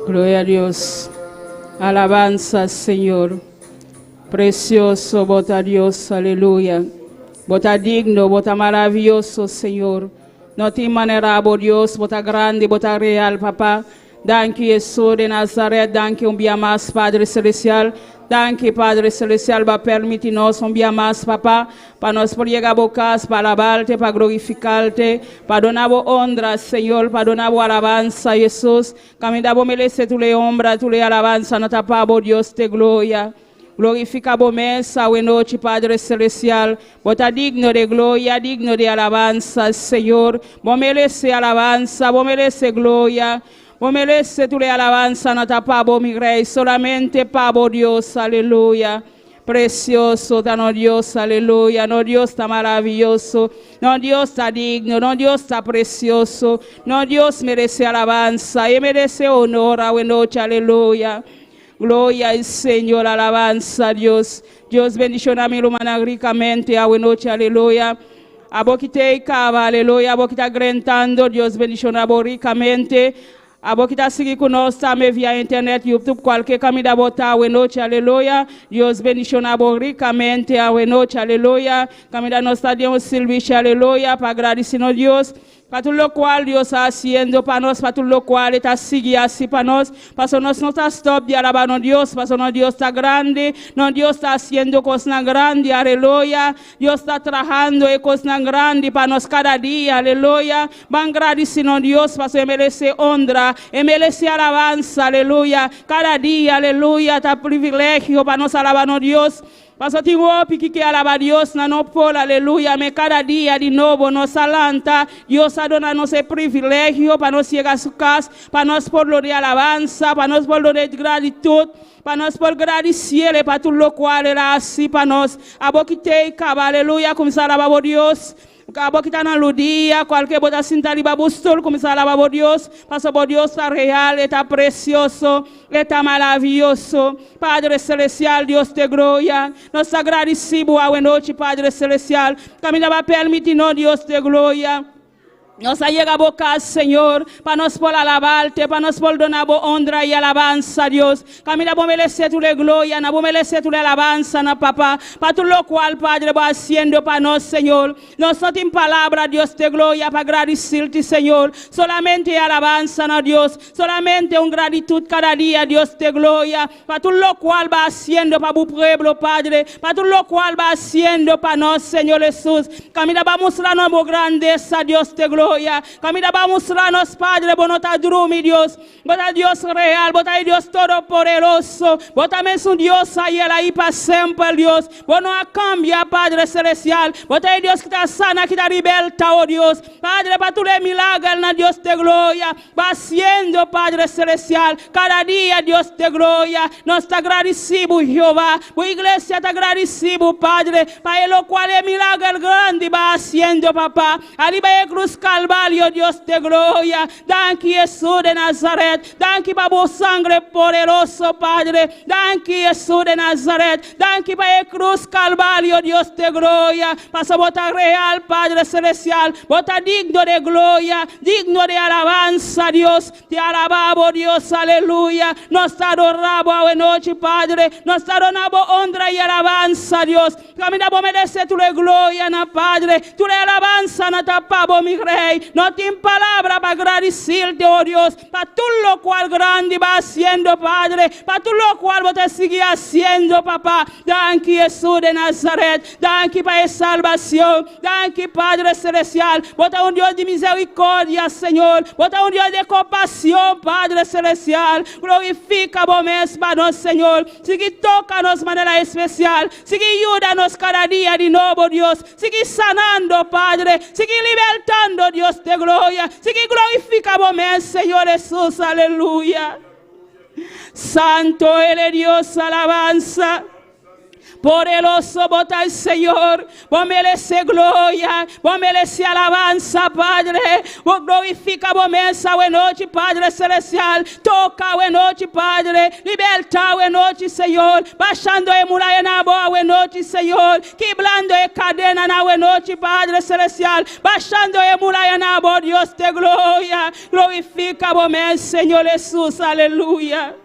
Gloria a Dios. Alabanza, Señor. Precioso, bota Dios, aleluya. Bota digno, bota maravilloso, Señor. No te manera, Dios, bota grande, bota real, papá. Danke, Jesús de Nazaret, danke un día más, Padre Celestial. Danke, Padre Celestial, va permitirnos un día más, papá, para nos por llegar a bocas, para alabarte, para glorificarte, para donar honra, Señor, para donar alabanza, Jesús. Camina, vos merece tu le honra, tu le alabanza, no tapa, Dios, te gloria. Glorifica a mesa, buena noche, Padre Celestial. Bota digno de gloria, digno de alabanza, Señor. Vos merece alabanza, vos merece gloria. Vos merece tu le alabanza, no tapa, mi rey. Solamente para Dios, aleluya. Precioso, no Dios, aleluya. No Dios está maravilloso. No Dios está digno. No Dios está precioso. No Dios merece alabanza. Y merece honor, a buena noche, aleluya. Gloria al Señor, alabanza a Dios. Dios bendición a mi humana ricamente, a buena noche, aleluya. A vos que te cava, aleluya. A vos que está grentando, Dios bendición a vos ricamente. A vos que está siguiendo con nosotros también vía internet, YouTube, cualquier camino a votar, a buena noche, aleluya. Dios bendición a vos ricamente, a buena noche, aleluya. Camino a nuestro Dios servicio, aleluya. Para agradecer a Dios. Para todo lo cual Dios está haciendo para nosotros, para todo lo cual está siguiendo así para nosotros, para que nosotros no está stop de alabar a Dios, para que Dios está grande, no Dios está haciendo cosas grandes, aleluya. Dios está trabajando en cosas grandes para nosotros cada día, aleluya. Van agradeciendo a Dios, para que merece honra, merece alabanza, aleluya. Cada día, aleluya, está privilegio para nosotros alabar a Dios. Paso tengo que alabar a Dios, no por aleluya, me cada día de nuevo nos alanta, Dios ha donado ese privilegio para nos llegar a su casa, para nos por lo de alabanza, para nos por lo de gratitud, para nos por agradecerle, para todo lo cual era así para nos, a vos que te caba, aleluya, comenzar a alabar a Dios. Acabou que está na ludia, qualquer bota cinta ali babustol, começar a alabar a Deus, passa por Deus está real, está precioso, está maravilhoso. Padre Celestial, Deus te glória. Nós agradecemos a noite, Padre Celestial. Caminha vai permitir, Deus te glória. Nos ha llegado a boca, Señor, para nos por alabarte, para nos por donar honra y alabanza, Dios. Camina, vos mereces tu gloria, vos mereces tu alabanza, papá. Para todo lo cual, Padre, va haciendo para nos, Señor. Nosotros en palabra, Dios te gloria, para agradecerte, Señor. Solamente alabanza, Dios. Solamente un gratitud cada día, Dios te gloria. Para todo lo cual va haciendo para tu pueblo, Padre. Para todo lo cual va haciendo para nos, Señor Jesús. Camina, va a mostrarnos grandeza, Dios te gloria. Camina, va a mostrarnos, Padre, bonota drumi, Dios. Bota Dios real, bota Dios todopoderoso. Bota un Dios ahí para siempre, Dios. Bueno, a cambia, Padre Celestial. Bota Dios que está sana, que está liberta, oh Dios. Padre, para tu milagro, Dios te gloria. Va haciendo, Padre Celestial. Cada día, Dios te gloria. Nos te agradecemos, Jehová. Tu iglesia te agradecemos, Padre. Para lo cual el milagro grande va haciendo, papá. Arriba de cruz Calvario, Dios te gloria. Danke, Jesús de Nazaret. Danke para tu sangre poderoso, Padre. Danke, Jesús de Nazaret. Danke para el cruz Calvario, Dios te gloria. Pasa bota real, Padre Celestial. Bota digno de gloria, digno de alabanza, Dios. Te alabamos, Dios, aleluya. Nos adoramos a noche, Padre. Nos adoramos honra y alabanza, Dios. Caminamos, merece tu gloria, Padre. Tu alabanza, no tapamos, mi rey. No tiene palabra para agradecerte, oh Dios, para todo lo cual grande va haciendo, Padre, para todo lo cual vos te sigue haciendo, papá. Danke, Jesús de Nazaret. Danke para la salvación. Danke, Padre Celestial. Vos un Dios de misericordia, Señor. Vos un Dios de compasión, Padre Celestial. Glorifica vos mesmo, nos, Señor. Sigue toca-nos de manera especial. Sigue ayúdanos cada día de nuevo, Dios. Sigue sanando, Padre. Sigue libertando, Dios te gloria. Sigue glorificamos, Señor Jesús, aleluya. Santo eres Dios, alabanza. Poderoso bota el Señor, vos mereces gloria, vos mereces alabanza, Padre. Vos glorifica, vos mensa, buena noche, Padre celestial. Toca, buena noche, Padre. Liberta, buena noche, Señor. Baixando e muralha na boa, buena noche, Señor. Quebrando e cadena na buena noche, Padre celestial. Baixando e muralha na boa, Dios te gloria. Glorifica, vos mensa, Señor Jesús, aleluya.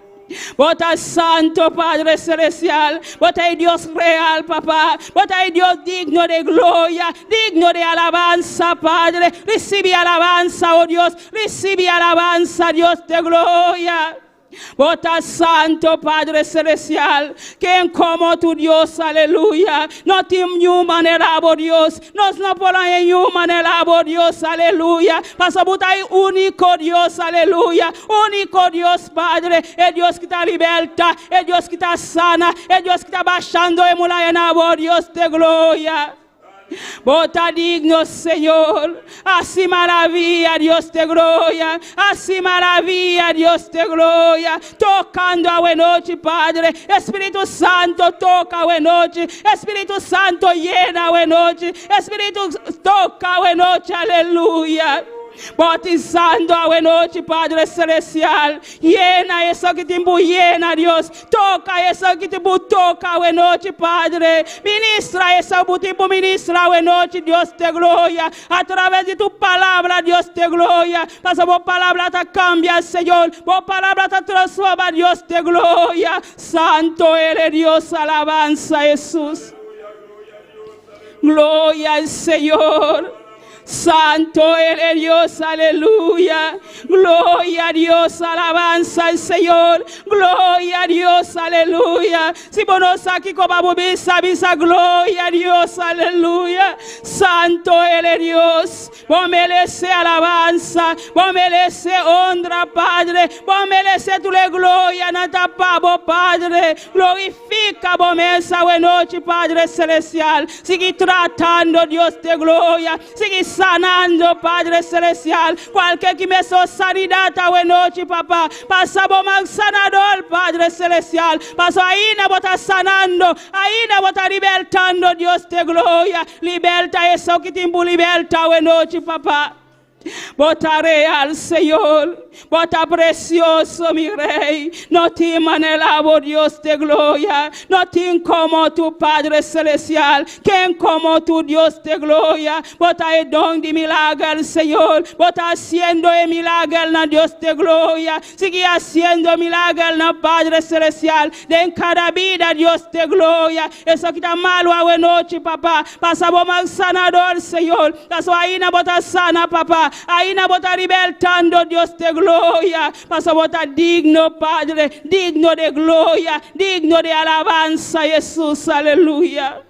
Bota santo, Padre celestial. Bota ahí Dios real, papá. Bota ahí Dios digno de gloria, digno de alabanza, Padre. Recibe alabanza, oh Dios. Recibe alabanza, Dios de gloria. Bota santo, Padre celestial. Quem como tu Dios, aleluya. No te manera, oh Dios. Nos no podemos en manera, oh Dios, aleluya. Pasa bota ahí único Dios, aleluya. Único Dios, Padre. Es Dios que te liberta. Es Dios que te sana. Es Dios que está bajando en muralla, oh Dios de gloria. Bota digno, Señor. Así maravilla, Dios de gloria. Así maravilla, Dios de gloria. Tocando a buena noche, Padre. Espíritu Santo, toca a buena noche. Espíritu Santo, llena a buena noche. Espíritu, toca a buena noche. Aleluya. Bautizando a buena noche, Padre celestial. Llena eso que te llena, Dios. Toca eso que te toca a buena noche, Padre. Ministra eso que te ministra a buena noche, Dios de gloria. A través de tu palabra, Dios de gloria. Pasa por palabra te cambia, Señor. Por palabra te transforma, Dios de gloria. Santo eres Dios, alabanza Jesús. Gloria al Señor. Santo eres Dios, aleluya. Gloria a Dios, alabanza al Señor. Gloria a Dios, aleluya. Si vos aquí como visa, gloria a Dios, aleluya. Santo eres Dios. Vos mereces alabanza, vos mereces honra, Padre. Vos mereces tu gloria, nata pavo, Padre. Glorifica, vos mensa, buena noche, Padre celestial. Sigue tratando, Dios de gloria. Sigue sanando, Padre celestial. Cualquier que me so sanidad a buena noche, papá. Pasamos más sanador, Padre celestial. Paso ahí na bota sanando, ahí na bota libertando, Dios de gloria. Liberta eso que te liberta a buena noche, papá. Bota real, Señor. Bota precioso, mi Rey. No te manelabo, Dios de gloria. No te como tu Padre celestial. Quien como tu Dios de gloria. Bota el don de milagro, Señor. Bota haciendo el milagro, na Dios de gloria. Sigue haciendo milagro, na Padre celestial. De en cada vida, Dios de gloria. Eso que está malo a buena noche, papá. Pasamos más sanador, Señor. Paso ahí na bota sana, papá. Ahí na bota libertando, Dios de gloria. Paso bota digno, Padre, digno de gloria, digno de alabanza, Jesús, aleluya.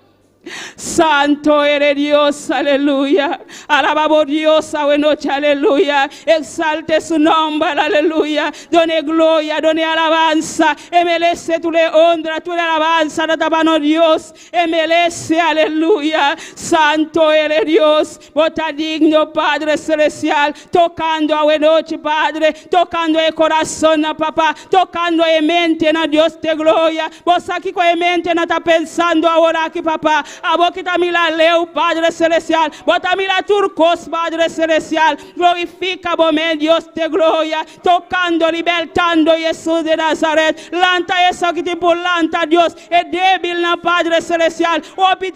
Santo eres Dios, aleluya. Alabamos Dios a buena noche, aleluya. Exalte su nombre, aleluya. Done gloria, done alabanza. MLS tu le honra, tu le alabanza, no tapano Dios. MLS, aleluya. Santo eres Dios. Bota digno, Padre celestial. Tocando a buena noche, Padre. Tocando el corazón, papá. Tocando el mente, na Dios de gloria. Vos aquí con el mente, no está pensando ahora aquí, papá. A vos que está mira leu, Padre celestial. Bota mira turcos, Padre celestial. Glorifica vos, Dios de gloria. Tocando, libertando Jesús de Nazaret. Lanta eso que te lanta, Dios. Es débil, na Padre celestial. O que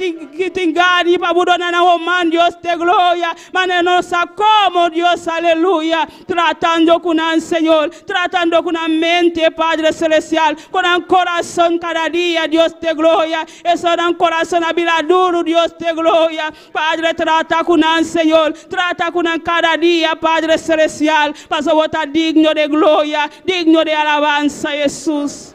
te engane, para budonar na man, Dios de gloria. Manenosa como Dios, aleluya. Tratando con un Señor. Tratando con una mente, Padre celestial. Con un corazón cada día, Dios de gloria. Eso da un corazón duro, Dios de gloria. Padre, trata con un Señor. Trata con un cada día, Padre celestial. Paso vota digno de gloria, digno de alabanza, Jesús.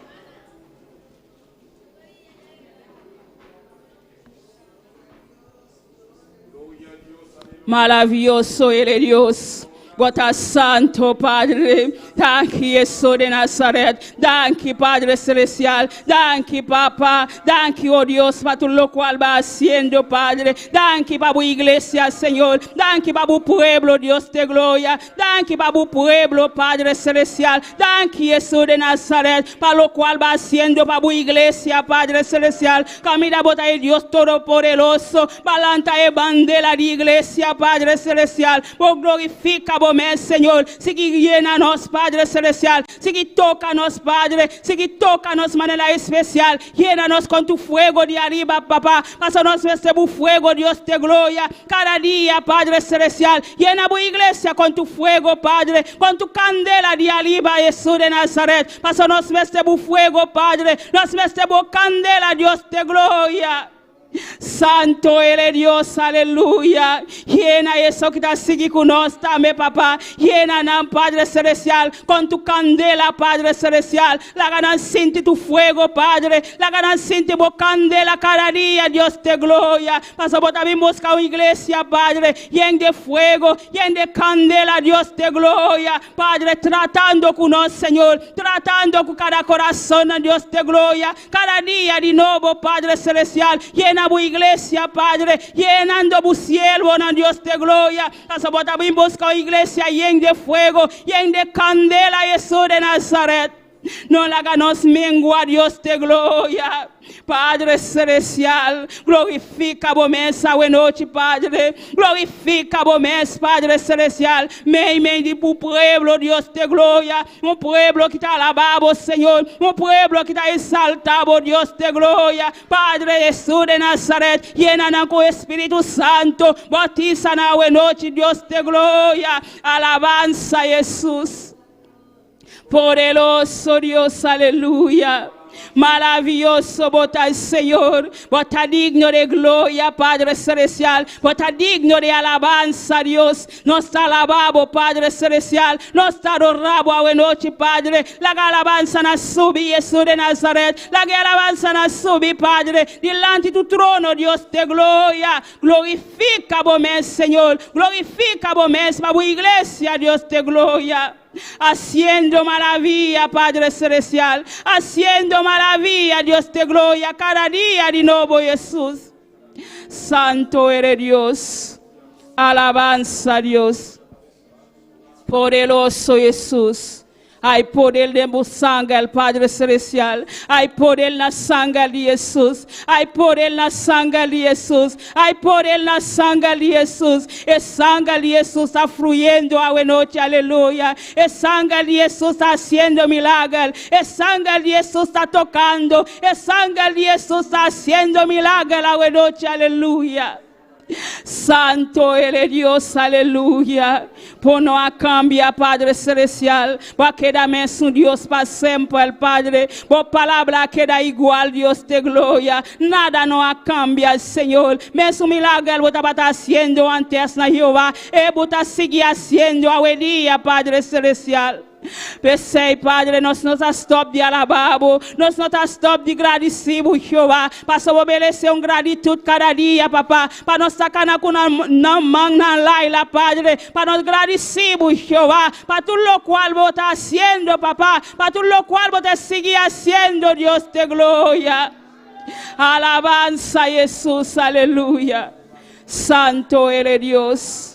Maravilloso eres Dios. Bota santo, Padre. Danke, Jesús de Nazaret. Danke, Padre Celestial. Danke, Papá. Danke, oh Dios, para todo lo cual va haciendo, Padre. Danke, para tu iglesia, Señor. Danke, para tu pueblo, Dios de gloria. Danke, para tu pueblo, Padre Celestial. Danke, Jesús de Nazaret, para lo cual va haciendo para tu iglesia, Padre Celestial. Camina, bota el Dios Todopoderoso. Balanta y bandera de iglesia, Padre Celestial. Oh, glorifica, Señor, si que llena-nos, Padre Celestial, si que toca-nos, Padre, si que toca-nos de manera especial, llena-nos con tu fuego de arriba, papá, pasa-nos este fuego, Dios de gloria, cada día, Padre Celestial, llena tu iglesia con tu fuego, Padre, con tu candela de arriba, Jesús de Nazaret, pasa-nos este fuego, Padre, nos este candela, Dios de gloria. Santo eres Dios, aleluya. Llena eso que está sigue con nosotros también, papá. Llena, Padre Celestial, con tu candela, Padre Celestial. La ganan siente tu fuego, Padre. La ganan siente tu candela cada día, Dios de gloria. Pasamos también buscar una iglesia, Padre, llena de fuego, llena de candela, Dios de gloria. Padre, tratando con nosotros, Señor. Tratando con cada corazón, Dios de gloria. Cada día de nuevo, Padre Celestial. Llena tu iglesia, Padre, llenando tu cielo, Dios de gloria. Pasamos también buscar iglesia llena de fuego, llena de candela, Jesús de Nazaret. No la ganos mengua, Dios de gloria. Padre Celestial, glorifica vos essa noite, Padre. Glorifica vos, Padre Celestial. Mem de tu pueblo, Dios de gloria. Un pueblo que está alabado, Señor. Un pueblo que está exaltado, Dios de gloria. Padre Jesús de Nazaret, llena con Espíritu Santo. Bautiza na noite, Dios de gloria. Alabanza, Jesús. Poderoso Dios, aleluya. Maravilloso, bota Señor, bota digno de gloria, Padre Celestial, bota digno de alabanza, Dios. Nos alabamos, Padre Celestial, nos adoramos a noche, Padre. La alabanza na subi, Jesús de Nazaret, la alabanza na subi, Padre, delante de tu trono, Dios de gloria. Glorifica vos, Señor, glorifica vos, para tu iglesia, Dios de gloria. Haciendo maravilla, Padre Celestial, haciendo maravilla, Dios de gloria, cada día de nuevo, Jesús. Santo eres Dios, alabanza, Dios, poderoso Jesús. Hay poder de tu sangre, Padre Celestial. Hay poder en la sangre de Jesús. Hay poder en la sangre de Jesús. Hay poder en la sangre de Jesús. Es sangre de Jesús está fluyendo a noche, aleluya. Es sangre de Jesús está haciendo milagros. Es sangre de Jesús está tocando. Es sangre de Jesús está haciendo milagros a noche, aleluya. Santo eres Dios, aleluya. Pono a cambiar, Padre Celestial. Va quedar mesmo Dios para siempre, Padre. Por palabra queda igual, Dios de gloria. Nada no a cambiar, Señor. Mesmo milagre, vos está haciendo antes na Jehová. Vos está seguir haciendo a día, Padre Celestial. Pensei, Padre, nós não está stop de alababo, nós não está stop de agradecido, Jeová. Passou a obedecer gratitude cada dia, papá. Para nós sacar na mão na laila, Padre. Para nós agradecido, Jeová. Para tudo o qual vos está haciendo, papá. Para tudo o qual vos está seguir haciendo, Dios de gloria. Alabanza, Jesús, aleluya. Santo eres Dios.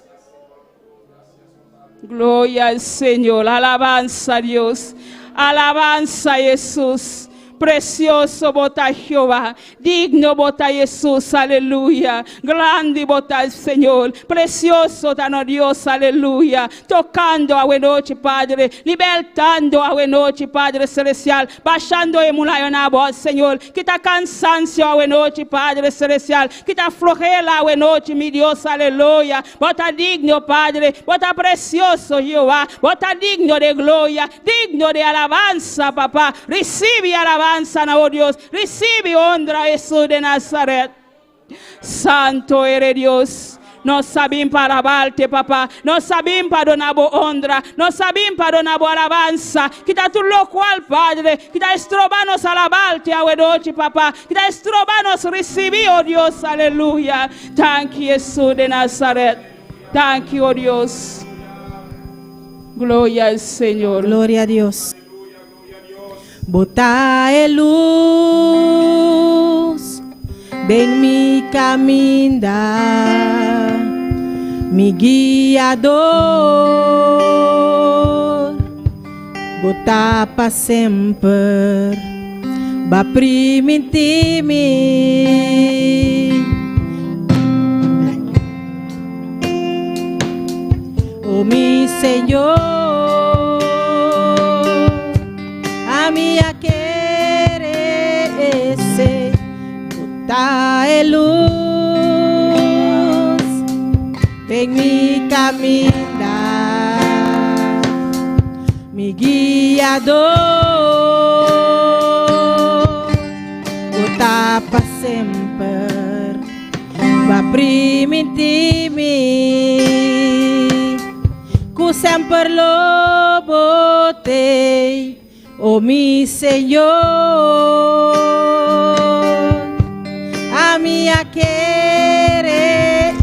Gloria al Señor, alabanza a Dios, alabanza a Jesús. Precioso bota Jehová, digno bota Jesús, aleluya. Grande bota el Señor, precioso dano Dios, aleluya. Tocando a noche, Padre, libertando a noche, Padre Celestial. Baixando emulación a voz, Señor. Quita cansancio a noche, Padre Celestial. Quita flojera a noche, mi Dios, aleluya. Bota digno, Padre, bota precioso Jehová, bota digno de gloria, digno de alabanza, papá. Recibe alabanza. Oh Dios, recibe honra, Jesús de Nazaret. Santo eres Dios. Nós sabemos para alabarte, papá. Nós sabemos para donar honra. Nós sabemos para donar alabança. Que está tudo lo qual, Padre. Que está estrobando-nos alabarte a noite, papá. Que está estrobando-nos receber, oh Deus, aleluia. Thank you, Jesus de Nazaret. Thank you, oh Deus. Gloria al Señor. Gloria a Dios. Botae luz, ven mi caminhar, mi guiador, botar para sempre, va permitir-me. Oh, mi Senhor, a minha querer botar luz, vem me caminhar, mi guiador, botar para sempre, va permitir-me, que sempre lo botei. Oh, mi Senhor, a minha querer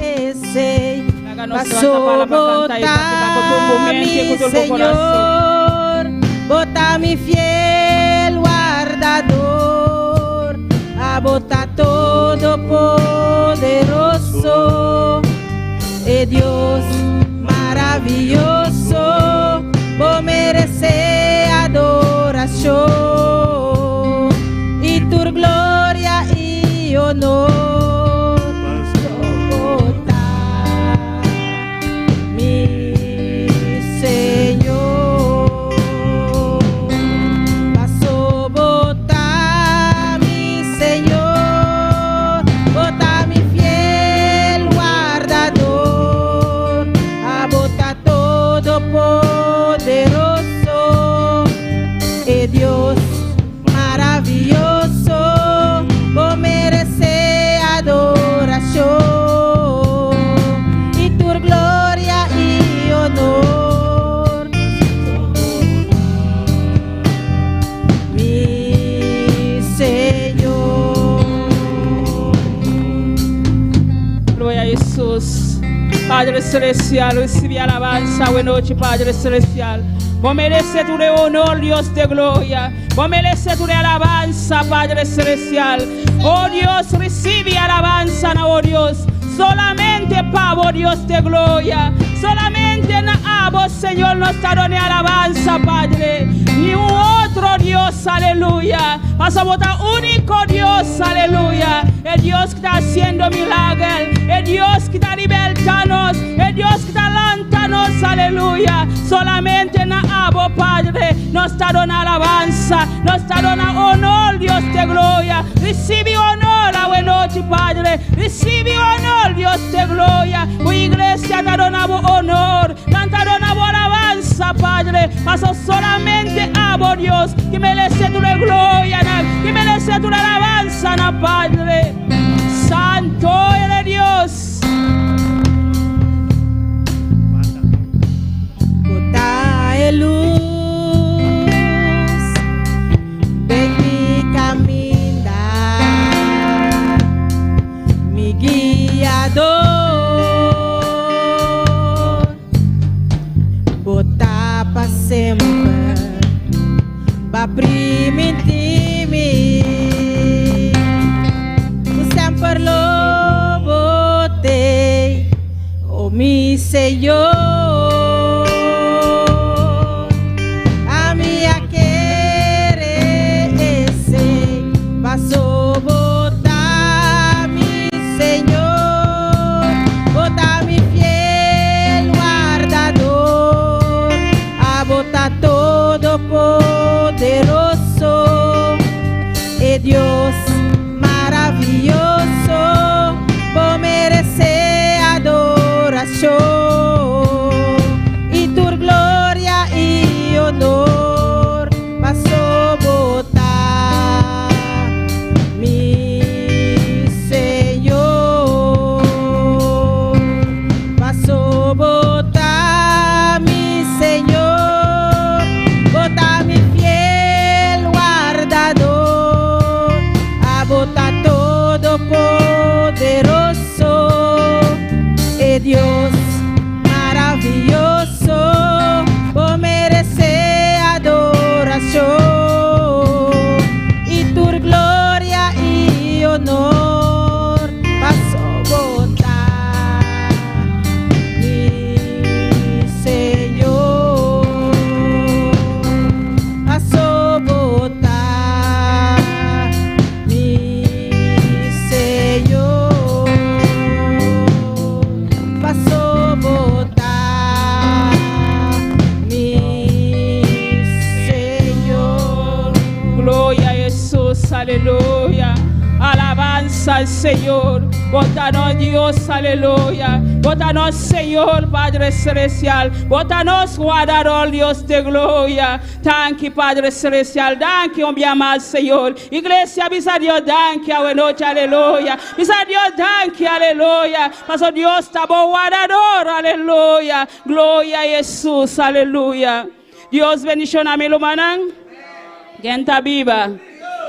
passou botar mi Senhor, botar mi fiel guardador, a botar todo poderoso, e Deus maravilhoso, vou merecer adoração e tua glória e honor. Botar mi Senhor, passou botar mi Senhor, botar mi fiel guardador, a botar todo poderoso, e Deus maravilhoso, vou merecer adoração e tua glória e honor. Mi Senhor. Glória a Jesus. Padre Celestial, recibe alabanza. Buenas noches, Padre Celestial. Vos mereces tu honor, Dios de gloria. Vos mereces tu alabanza, Padre Celestial. Oh Dios, recibe alabanza, oh Dios. Solamente para vos, Dios de gloria. Solamente a vos, Señor, nos dará alabanza, Padre. Ni un otro Dios, aleluya. Vas a votar único Dios, aleluya. El Dios que está haciendo milagros. El Dios que está libertándonos. El Dios que está levantándonos, aleluya. Solamente a vos, Padre, nos dará alabanza. Nos dará honor, Dios de gloria. Recibe honor, a buena noche, Padre. Recibe honor, Dios de gloria. Tu iglesia te dará honor. Cantará alabanza, Padre. Paso solamente a vos, Dios, que merece tu gloria, que merece tu alabanza, Padre. Santo eres Dios. Botar luz, vem me caminhar, mi guiador, botar para sempre, va permitir-me, sempre lo botei, oh mi Senhor. Passou botar mi Senhor, botar mi fiel guardador, a botar todo poderoso, e Deus maravilhoso, vou merecer adoração e tua glória e honor. Passou botar aleluya. Alabanza al Señor. Bótanos Dios, aleluya. Bótanos Señor, Padre Celestial. Bótanos guardador, Dios de gloria. Thank you, Padre Celestial. Thank you, mi amado Señor. Iglesia, bisa Dios, thank you, buenas noches, aleluya. Bisa Dios, thank you, aleluya. Pastor Dios, estamos guardador, aleluya. Gloria a Jesús, aleluya. Dios bendición mi hermana. Quien está viva.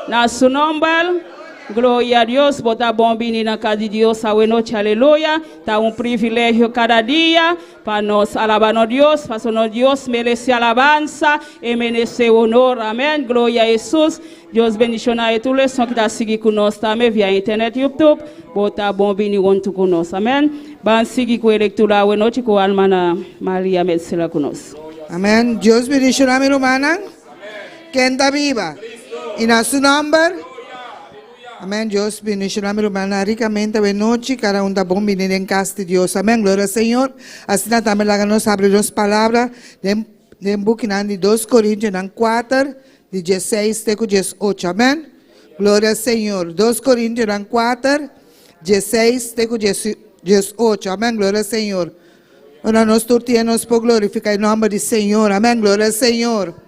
Na su nombre. Glória a Deus, botar bombini na casa de Deus, a noite, aleluia. Tá privilégio cada dia para nós alabar a Deus, para nós Deus merece alabança e merece honor, amém. Glória a Jesus. Deus bendicione a todos os que estão seguindo conosco também via internet, YouTube. Botar bombini junto conosco, amém. Vamos seguir com a leitura a noite com a irmã Maria Metzela conosco. Amém. Deus bendicione a minha irmã. Quem está viva? E na seu nome. Amén. Dios bendicione a mi hermana ricamente. Buenas noches. Cada uno está bom venir en casa de Dios. Amén. Gloria al Señor. Así también la nos abre dos palabras. De book de 2 Corintios 4, 16 a 18. Amén. Gloria al Señor. 2 Corintios 4, 16 a 18. Amén. Gloria al Señor. Ahora nos tortienos por glorificar el nombre del Señor. Amén. Gloria al Señor.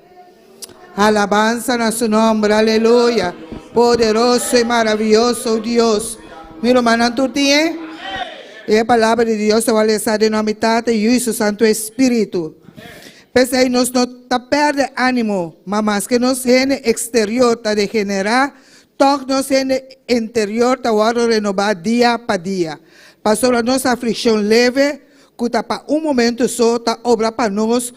Alabanza a su nombre. Aleluya. Poderoso y maravilloso Dios. Mi hermana, tú tienes. Y la palabra de Dios se va a leer en nombre de Hijo y su Santo Espíritu. Pese a nos no perde ánimo, más que nos en exterior ta degenera, todos nos en interior ta va a renovar día para día. Pasó la nuestra aflicción leve, que para un momento solo ta obra para nos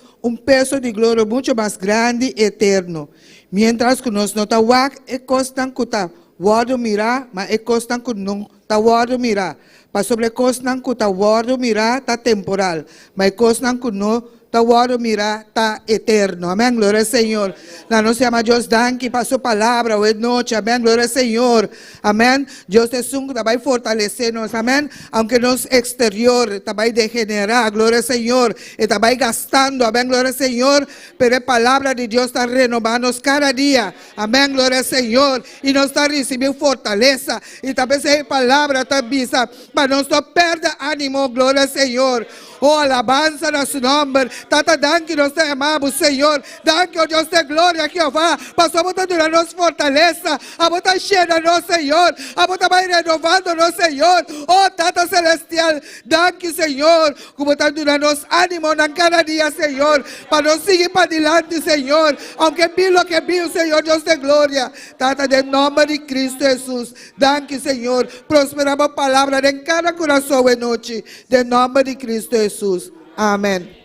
peso de gloria mucho más grande y eterno. Mientras que nos no ta wak e costan que ta guardo mirar, mas e costan que no ta guardo mirar. Para sobre costan que ta guardo mirar ta temporal, mas e costan que no ta guardo mirar ta eterno. Amén, gloria al Señor. La nos llama Dios danke para su palabra hoy noche. Amén, gloria al Señor. Amén. Dios es un que va a fortalecernos. Amén. Aunque nos exterior está va a degenerar. Gloria al Señor. Está va gastando. Amén, gloria al Señor. Pero la palabra de Dios está renovándonos cada día. Amén, gloria al Señor. Y nos está recibiendo fortaleza. Y también esa palabra está vista para no perder ánimo. Gloria al Señor. Oh, alabanza a su nombre. Tata, danke, nos te amamos, Señor. Danke, oh Dios de gloria, Jehová. Pasamos a darnos fortaleza. A botar llena-nos, Señor. A botar renovando-nos, Señor. Oh, Tata Celestial. Danke, Señor. Como está dando-nos ánimo en cada día, Señor. Para nos seguir para adelante, Señor. Aunque vi lo que vi, Señor, Dios de gloria. Tata, en nombre de Cristo Jesús. Danke, Señor. Prosperamos palabra en cada corazón de noche. En nombre de Cristo Jesús. Amén.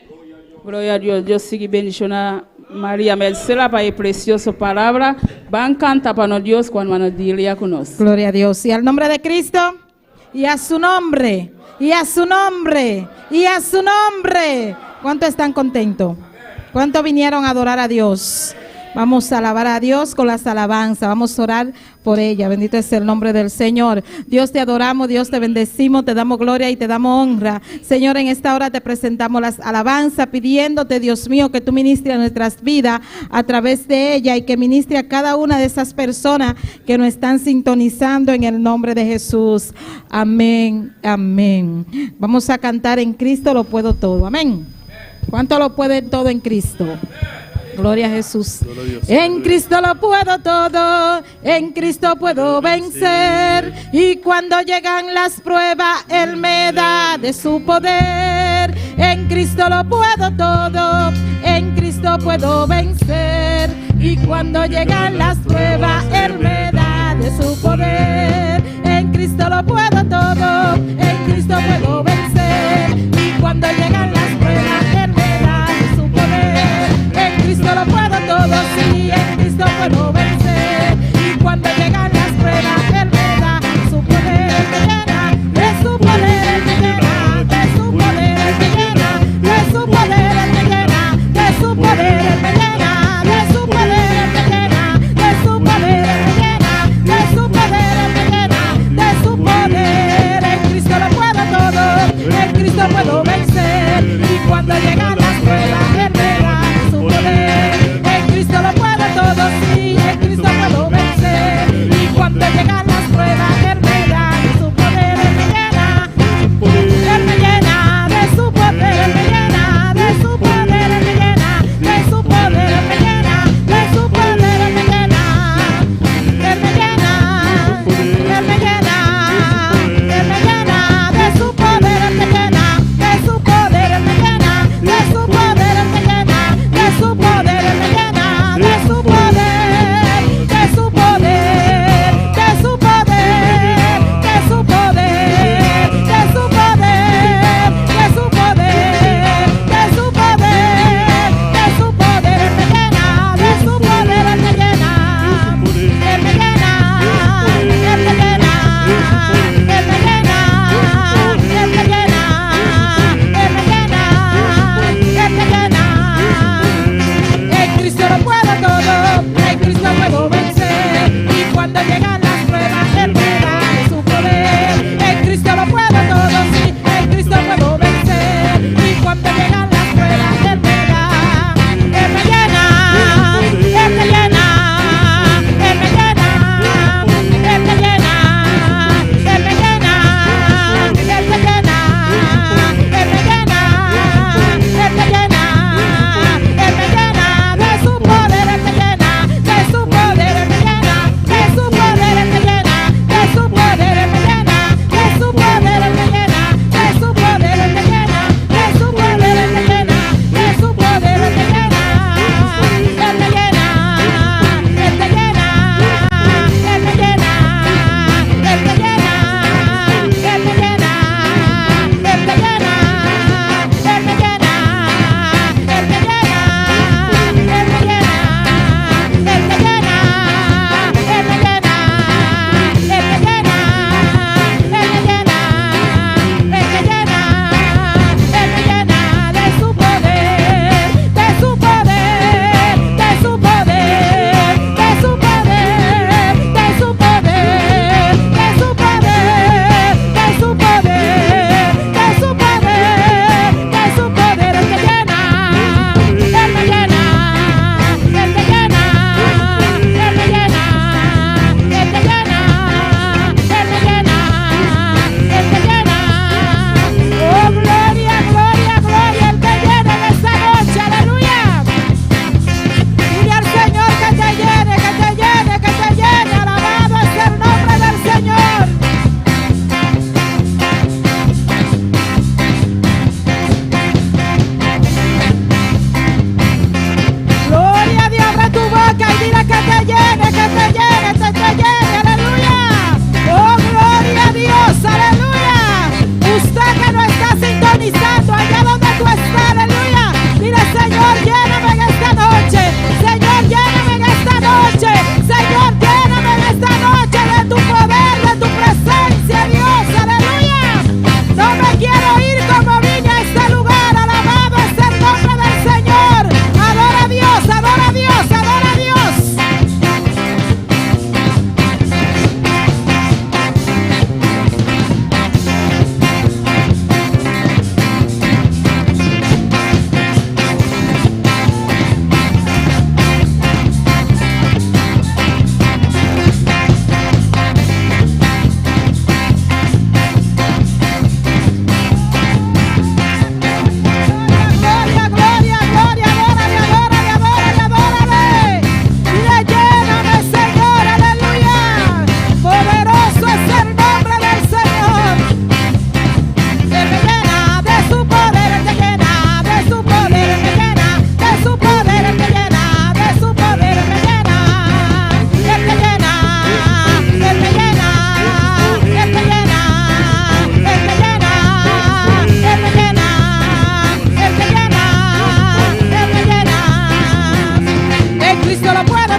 Gloria a Dios. Dios sigue bendicionando a María Metzela para la preciosa palabra. Van a cantar para Dios cuando nos diría con nosotros. Gloria a Dios. Y al nombre de Cristo, y a su nombre, y a su nombre, y a su nombre. ¿Cuántos están contentos? ¿Cuántos vinieron a adorar a Dios? Vamos a alabar a Dios con las alabanzas. Vamos a orar por ella. Bendito es el nombre del Señor. Dios, te adoramos, Dios, te bendecimos, te damos gloria y te damos honra. Señor, en esta hora te presentamos las alabanzas, pidiéndote, Dios mío, que tú ministres a nuestras vidas a través de ella y que ministre a cada una de esas personas que nos están sintonizando en el nombre de Jesús. Amén, amén. Vamos a cantar En Cristo lo puedo todo. Amén. ¿Cuánto lo puede todo en Cristo? Gloria a Jesús. En Cristo lo puedo todo, en Cristo puedo vencer. Y cuando llegan las pruebas, Él me da de su poder. En Cristo lo puedo todo, en Cristo puedo vencer. Y cuando llegan las pruebas, Él me da de su poder. En Cristo lo puedo todo, en Cristo puedo vencer. Y cuando llegan las pruebas, Él me da de su poder. En Cristo lo puedo todo, sí, en Cristo puedo vencer. Y cuando llegan las pruebas, Él me da su poder, me llena de su poder, me llena de su poder, me llena de su poder, me llena de su poder, me llena de su poder, me llena de su poder, me llena de su poder, me llena de su poder. En Cristo lo puedo todo, en Cristo puedo vencer. Y cuando llegan las pruebas, Él me da su poder. En Cristo lo puedo todo.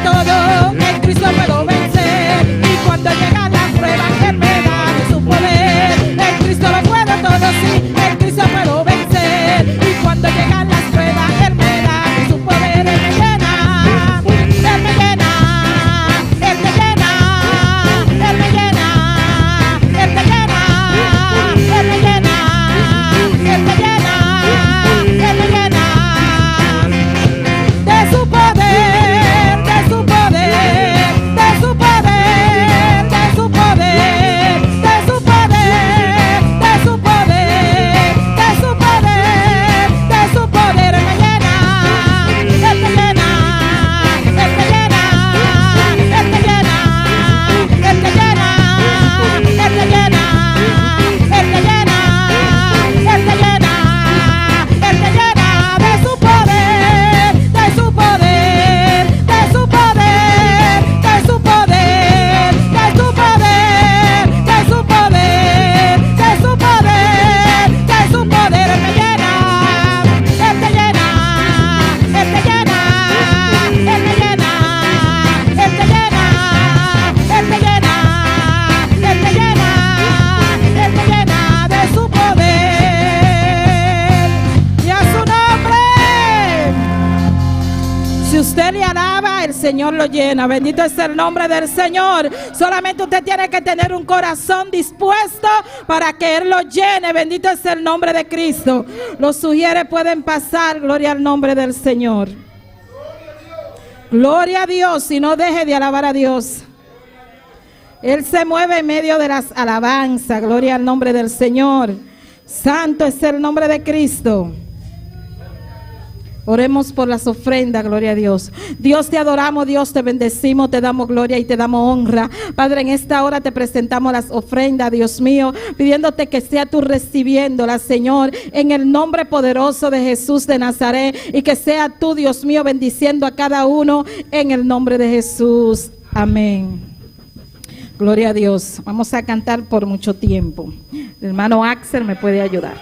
todo, en Cristo puedo vencer. Y cuando llegan las pruebas, Él me da de su poder. En Cristo lo puedo todo, sí, en Cristo puedo vencer. Y cuando llegan las pruebas, Él me da de su poder. Él me llena, Él me llena, Él me llena, Él me llena, Él me llena, Él me llena, Él me llena, Él me llena de su poder, de su poder, de su poder, de su poder, de su poder, de su poder, de su poder, de su poder. Él me llena, Él me llena, Él me llena, Él me llena, Él me llena, Él me llena, Él me llena, Él me llena, Él me llena de su poder, de su poder, de su poder, de su poder, de su poder, de su poder, de su poder, de su poder. Él me llena, Él me llena, Él me llena, Él me llena, Él me llena, Él me llena, Él me llena, Él me llena de su poder y a su nombre. Si usted le alaba, el Señor lo llena. Bendito es el nombre del Señor. Solamente usted tiene que tener un corazón dispuesto para que Él lo llene. Bendito es el nombre de Cristo. Los sugieres pueden pasar. Gloria al nombre del Señor. Gloria a Dios. Y no deje de alabar a Dios. Él se mueve en medio de las alabanzas. Gloria al nombre del Señor. Santo es el nombre de Cristo. Oremos por las ofrendas, gloria a Dios. Dios, te adoramos, Dios, te bendecimos, te damos gloria y te damos honra. Padre, en esta hora te presentamos las ofrendas, Dios mío, pidiéndote que sea tú recibiéndolas, Señor, en el nombre poderoso de Jesús de Nazaret, y que sea tú, Dios mío, bendiciendo a cada uno en el nombre de Jesús. Amén. Gloria a Dios. Vamos a cantar por mucho tiempo. El hermano Axel me puede ayudar.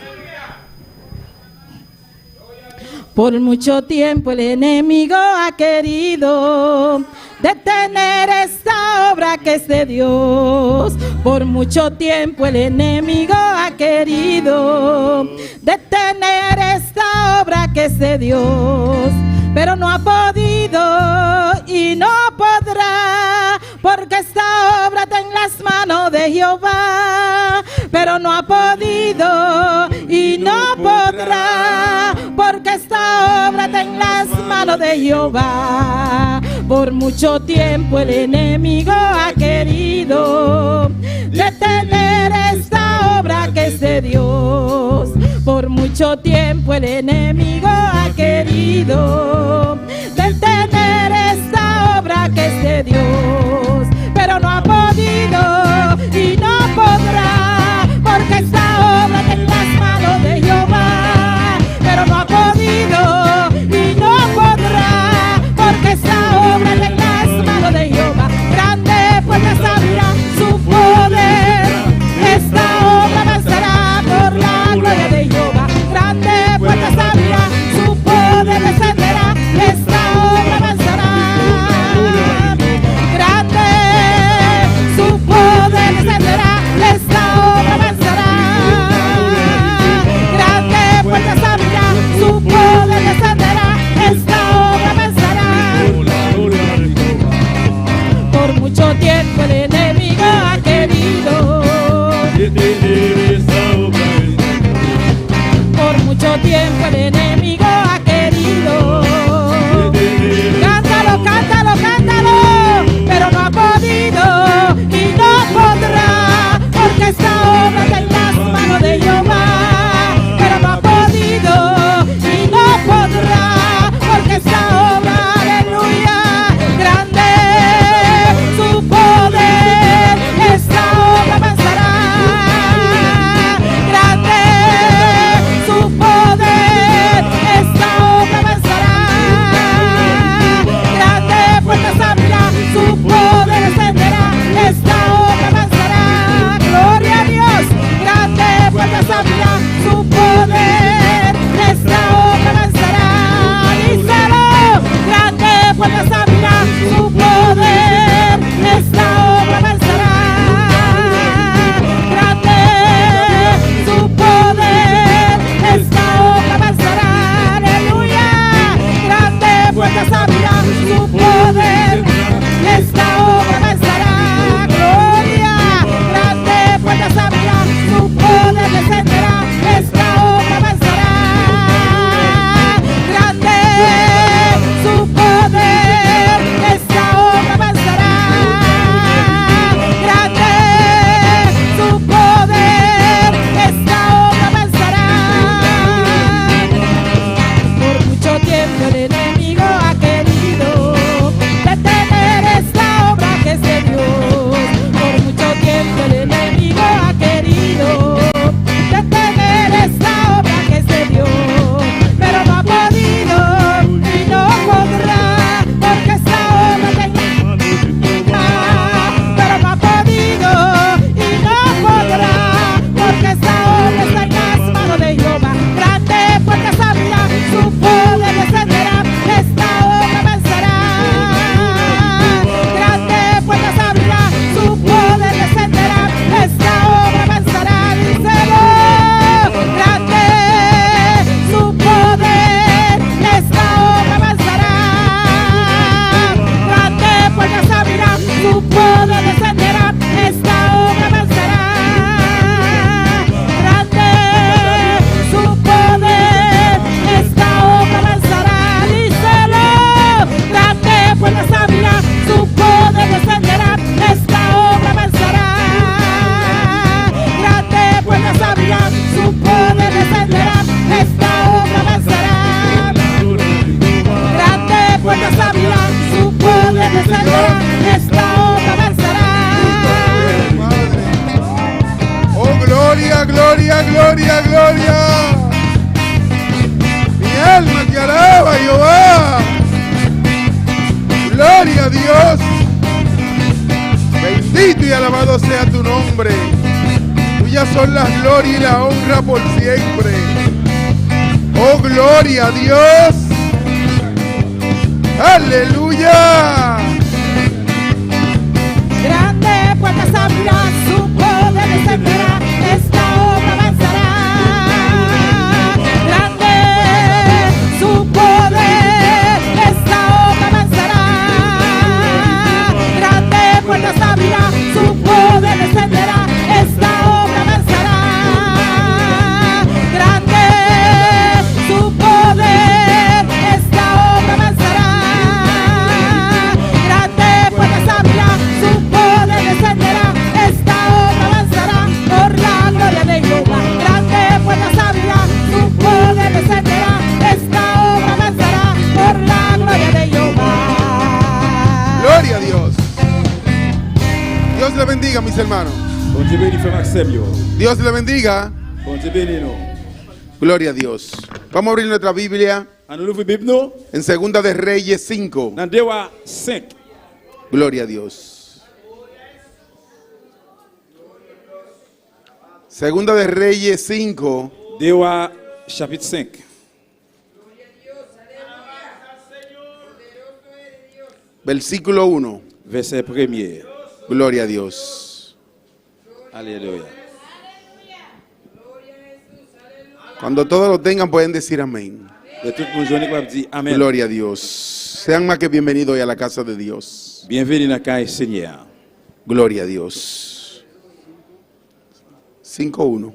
Por mucho tiempo el enemigo ha querido detener esta obra que es de Dios. Por mucho tiempo el enemigo ha querido detener esta obra que es de Dios. Pero no ha podido y no podrá, porque esta obra está en las manos de Jehová. Pero no ha podido y no podrá, porque esta obra está en las manos de Jehová. Por mucho tiempo el enemigo ha querido detener esta obra que es de Dios. Por mucho tiempo el enemigo ha querido detener esta obra que es de Dios. Pero no ha podido y no podrá, porque esta obra está en las manos de Jehová. Pero no ha podido y no podrá, porque esta obra está en las manos de Jehová. Grande puertas abrirá su poder, esta obra avanzará por la gloria de Jehová. Grande puertas abrirá su poder, descenderá esta Gloria a Dios. Bendito y alabado sea tu nombre. Tuyas son la gloria y la honra por siempre. Oh, gloria a Dios. Aleluya. Grande puertas abrirá, su poder descenderá, esta obra avanzará. Grande su poder, esta obra avanzará. Grande puertas abrirá, su poder descenderá, esta obra avanzará. Grande su poder, esta obra avanzará. Grande puertas abrirá, su poder descenderá, esta obra avanzará por la gloria de Jehová. Grande puertas abrirá, su poder descenderá, esta obra avanzará por la gloria de Jehová. Gloria a Dios. Dios le bendiga, mis hermanos. Bon Dieu béni frère Maxime yo. Dios le bendiga. Bon Dieu béni nous. Gloria a Dios. Vamos a abrir nuestra Biblia An nou l'ouvre Bible nou en Segunda de Reyes 5. dans Dewa 5. Gloria a Dios. Segunda de Reyes 5, Dewa chapitre 5. versículo 1. Verset 1er. Gloria a Dios. Alléluia. Cuando todos lo tengan pueden decir amén. Et tout le monde journée qui va dire amen. Gloria a Dios. Sean más que bienvenidos hoy a la casa de Dios. Bienvenue dans la casa du Seigneur. Gloria a Dios. 5:1.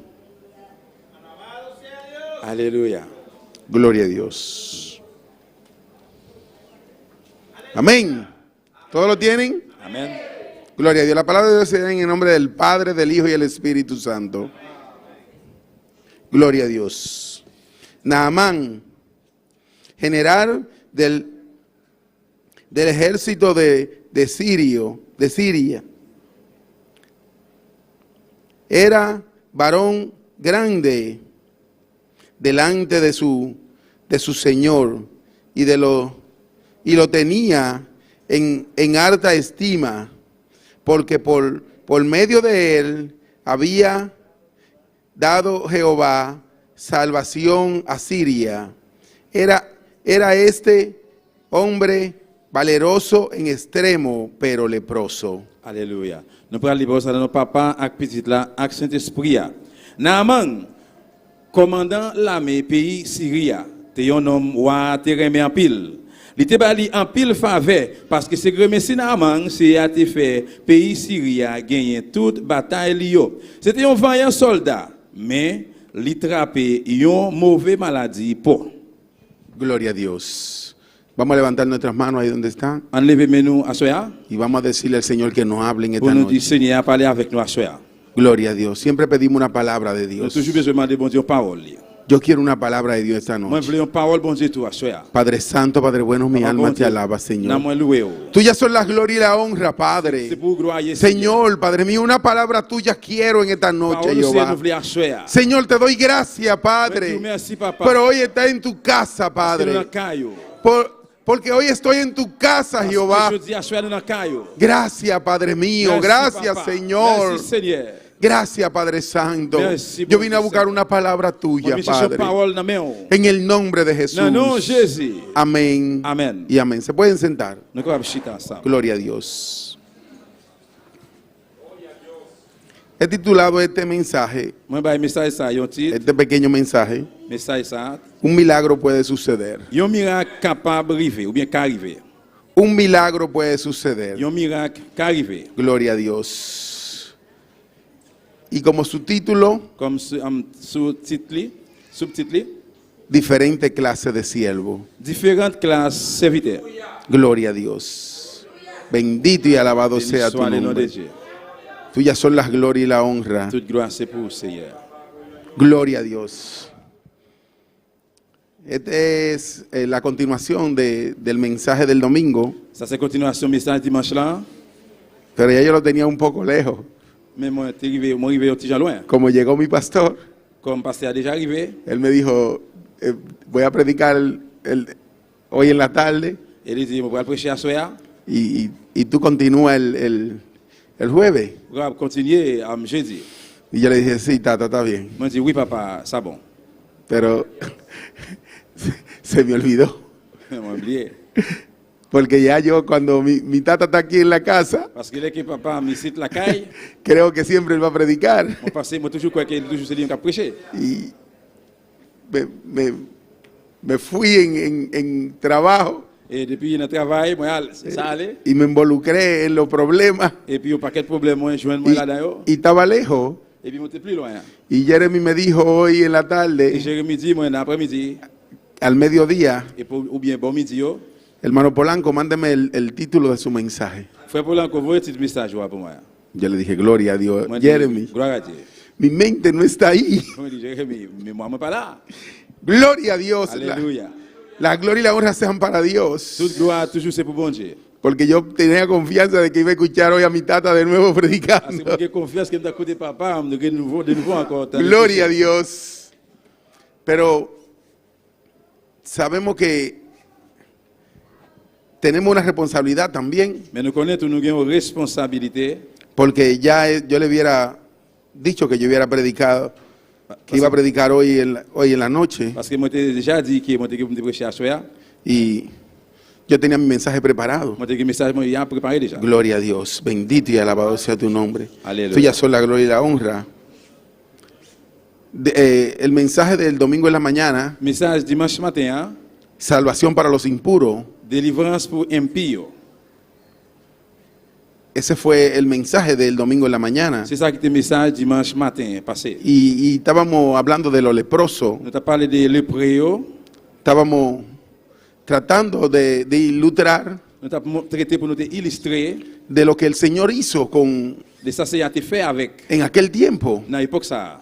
Alléluia. Gloria a Dios. Amén. ¿Todos lo tienen? Amen. Gloria a Dios. La palabra de Dios se da en el nombre del Padre, del Hijo y del Espíritu Santo. Gloria a Dios. Naamán, general del ejército de Siria, era varón grande delante de su señor y lo tenía en alta estima, porque por medio de él había dado Jehová salvación a Siria. Era este hombre valeroso en extremo, pero leproso. Alléluia. Nous prenons l'hébreu dans nos papa avec petit là avec Saint-Esprit. Naaman, commandant l'armée pays Syria, te un homme roi te remet en pile. Il te bali en pile faveur parce que c'est remercié Naaman c'est a te fait pays Syria gagner toute bataille lio. C'était un vaillant soldat, mais il trappé une mauvaise maladie pour. Gloria a Dios. Vamos a levantar nuestras manos ahí donde están Enlevez-nous à soya y vamos a decirle al Señor que nos hable en esta pour nous dire noche. Seigneur parler avec nous à soya. Gloria a Dios. Siempre pedimos una palabra de Nous Dios. toujours besoin demander bon Dieu parole. Yo quiero una palabra de Dios esta Moi noche. voulais une parole bon Dieu tout à soya. Padre Santo, Padre bueno, mi Papa, alma bon te Dieu, alaba, na Señor. moi loué. Tuyas son la gloria y la honra, C'est Padre. pour gloire Seigneur. Señor, Padre mío, una palabra tuya quiero en esta noche, Parole c'est Jehová. nous voulons à soya. Señor, te doy gracias, Padre. Merci papa. Pero hoy está en tu casa, C'est dans Padre. caillou. Porque hoy estoy en tu casa, Jehová. Je dis à soya dans caillou. Gracias, Padre mío. Merci, Gracias, papa. Señor. Merci Seigneur. Gracias, Padre Santo. Merci, Yo bon vine a Dieu, buscar una palabra Moi tuya, je cherche Padre. parole dans main. En el nombre de Jesús. Non non Jésus. Amén. Amen. Y amén. Se pueden sentar. Nous allons chiter ensemble. Gloria a Dios. He titulado este mensaje, Moi ba message ça yon titre. este pequeño mensaje, Message ça. un milagro puede suceder. Yon miracle capable arriver ou bien qu'arriver. Un milagro puede suceder. Yon miracle qu'arriver. Gloria a Dios. Y como subtítulo, Comme sous-titre, diferente clase de siervo. différentes classes serviteurs. Gloria a Dios. Bendito y alabado Béni sea tu soit le nom de nombre. Dieu. Tuyas son las gloria y la honra. Toute gloire c'est pour le Seigneur. Gloria a Dios. Esta es la continuación del mensaje del domingo, Ça c'est continuation message dimanche là. pero ya yo lo tenía un poco lejos. Mais moi arrivé au petit loin. Como llegó mi pastor, Comme pasteur déjà arrivé, él me dijo, voy a predicar hoy en la tarde, il dit on va prêcher à soya. y tú continúas el jueves. On va continuer jeudi. Y yo le dije, sí, tata, está bien. Moi, je dis, oui, papa, ça bon. Pero se me olvidó. On m'a oublié. Porque ya yo, cuando mi tata está aquí en la casa, Parce que là, que papa me cite la caille, creo que siempre él va a predicar. mon passé, moi, toujours, quoi qu'il toujours, c'est lui qui a prêché. Y me fui en trabajo Et depuis notre travail, moi, ça allait. y me involucré en los problemas Et puis, au paquet de problèmes, moi, je joins moi là-dedans. y estaba lejos. Et puis, moi, j'étais plus loin. Y Jeremy me dijo hoy en la Et tarde, Jérémy dit, moi, l'après-midi, al mediodía, et ou bien bon midi, yo, hermano Polanco, mándeme el título de su mensaje. frère Paul, qu'on voit un petit message pour moi. Yo le dije, gloria a Dios. Moi, Jeremy, gloire à Dieu. mi mente no está ahí. Moi, je dis, Jérémy, mais moi, je suis pas là. Gloria a Dios. Alléluia. La gloria y la honra sean para Dios. Toute gloire, toujours, c'est pour bon Dieu. Porque yo tenía confianza de que iba a escuchar hoy a mi tata de nuevo Parce que predicando. moi, j'ai confiance que je côté papa, de nouveau encore. Gloria a Dios. Pero sabemos que tenemos una responsabilidad también, Mais nous connaissons, nous avons une responsabilité. porque ya yo le hubiera dicho que yo hubiera predicado, que iba a predicar hoy en la noche, Parce que moi, j'ai déjà dit que moi, j'ai prêché à soir. y yo tenía mi mensaje preparado. Moi, j'ai un message, moi, il y a préparé déjà. Gloria a Dios, bendito y alabado sea tu nombre. Aleluya. Tuya son la gloria y la honra. El mensaje del domingo en la mañana, Message dimanche matin, hein? salvación para los impuros, Délivrance pour impio. ese fue el mensaje del domingo en la mañana. C'est ça qui était le message dimanche matin passé. Y estábamos hablando de los leprosos, Nous avons parlé des lépreux, estábamos tratando de ilustrar nous avons traité pour nous illustrer de lo que el Señor hizo de ça c'est été fait avec en aquel tiempo, dans l'époque ça.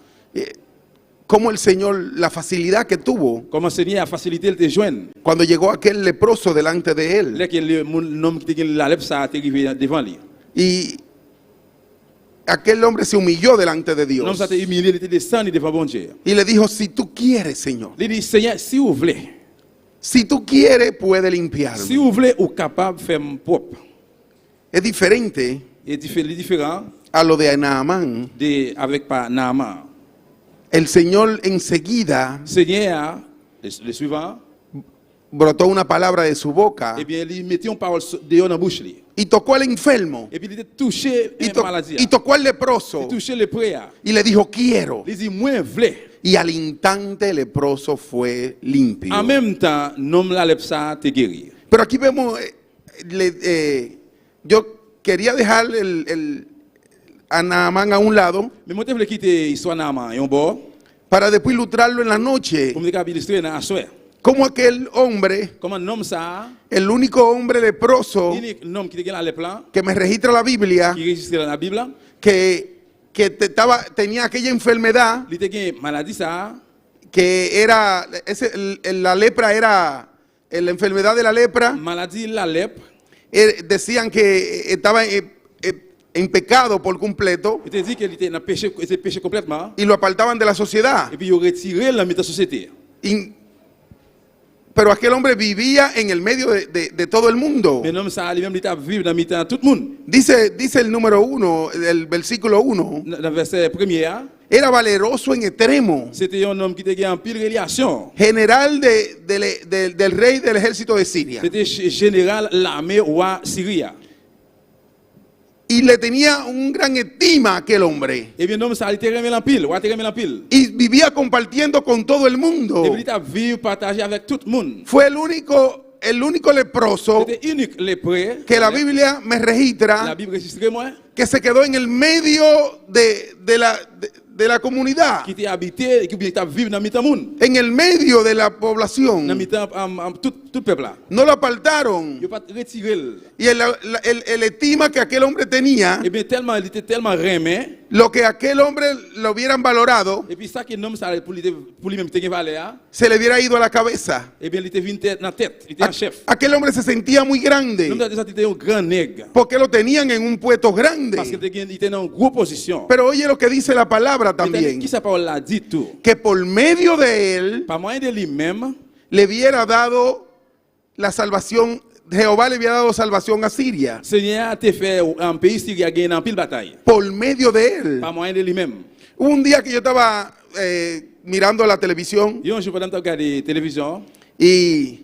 cómo el Señor, la facilidad que tuvo Comment Seigneur a facilité le te joindre. cuando llegó aquel leproso delante de él. Là que l'homme qui était la lèpre ça est arrivé devant lui. Y aquel hombre se humilló delante de L'homme Dios ça était humilié, il était descendu devant bon Dieu. y le dijo, si tú quieres, Señor, Il dit Seigneur, si vous voulez, si tú quieres, puede si limpiarme. vous voulez, vous capable de faire propre. Es diferente Et différent a lo de Naamán. avec par Naaman. El Señor enseguida Seigneur, le suivant, brotó una palabra de su boca eh bien, il mettait une parole dehors dans la bouche. y tocó al enfermo Et puis, il était touché y, une maladie. y tocó al leproso Il touché le préa. y le dijo, quiero. Il dit, moi, voulais. Y al instante el leproso fue limpio. En même temps, l'homme la lèpre ça te guéri. Pero aquí vemos, yo quería dejar a Naamán a un lado Mais moi, je voulais quitter l'histoire Naaman et on bord para después ilustrarlo en la noche. pour me dire illustrer dans la soirée. Como aquel hombre, Comment un homme ça, el único hombre leproso un homme qui était la lèpre là, que me registra la Biblia, qui registre dans la Bible, tenía aquella enfermedad il était une maladie ça, que era, la lepra era, la enfermedad de la lepra, maladie la lèpre. decían que estaba en pecado por completo Il te dit qu'il était dans le péché, il était péché complètement. y lo apartaban de la sociedad. Et puis, il retiré la de la société. Pero aquel hombre vivía en el medio de todo el mundo. Mais l'homme ça, lui-même, il était vivre dans le milieu de tout le monde. Dice el número 1, el versículo 1, Dans le verset premier, era valeroso en extremo, c'était un homme qui était en pile relation. general del rey del ejército de Siria. C'était général l'armée roi Syria. Y le tenía un gran estima a aquel hombre. Et bien, l'homme ça, il était remis en pile, roi était remis en pile. Y vivía compartiendo con todo el mundo. Et puis, il était vivre, partager avec tout le monde. Fue el único leproso C'était unique lépreux. que la Biblia me La registra Bible registre moi, que se quedó en el medio de la comunidad, qui était habité et qui était vivre dans le milieu du monde. en el medio de la Dans le población. milieu tout le peuple là. No lo apartaron. Il n'a pas retiré. Y el estima que aquel hombre tenía, Et bien, tellement, il était tellement remis. lo que aquel hombre lo hubieran valorado, Et puis, ça que l'homme ça, pour lui-même, il était valeur. se le hubiera ido a la cabeza. Et bien, il était venu dans la tête. Il était un chef. Aquel hombre se sentía muy L'homme grande était un grand nègre. porque lo tenían en un puesto Parce grande. qu'il était dans une grosse position. Pero oye lo que dice la palabra C'est-à-dire, también, qui sa parole l'a dit tout. que por medio de él Par moyen de lui-même, le hubiera dado la salvación Jehová le había dado salvación a Siria Seigneur te fait un pays Syrie gagner en pile bataille. por medio de él. Par moyen de lui-même. Hubo un día que yo estaba mirando la televisión Yo, je peux regarder télévision. y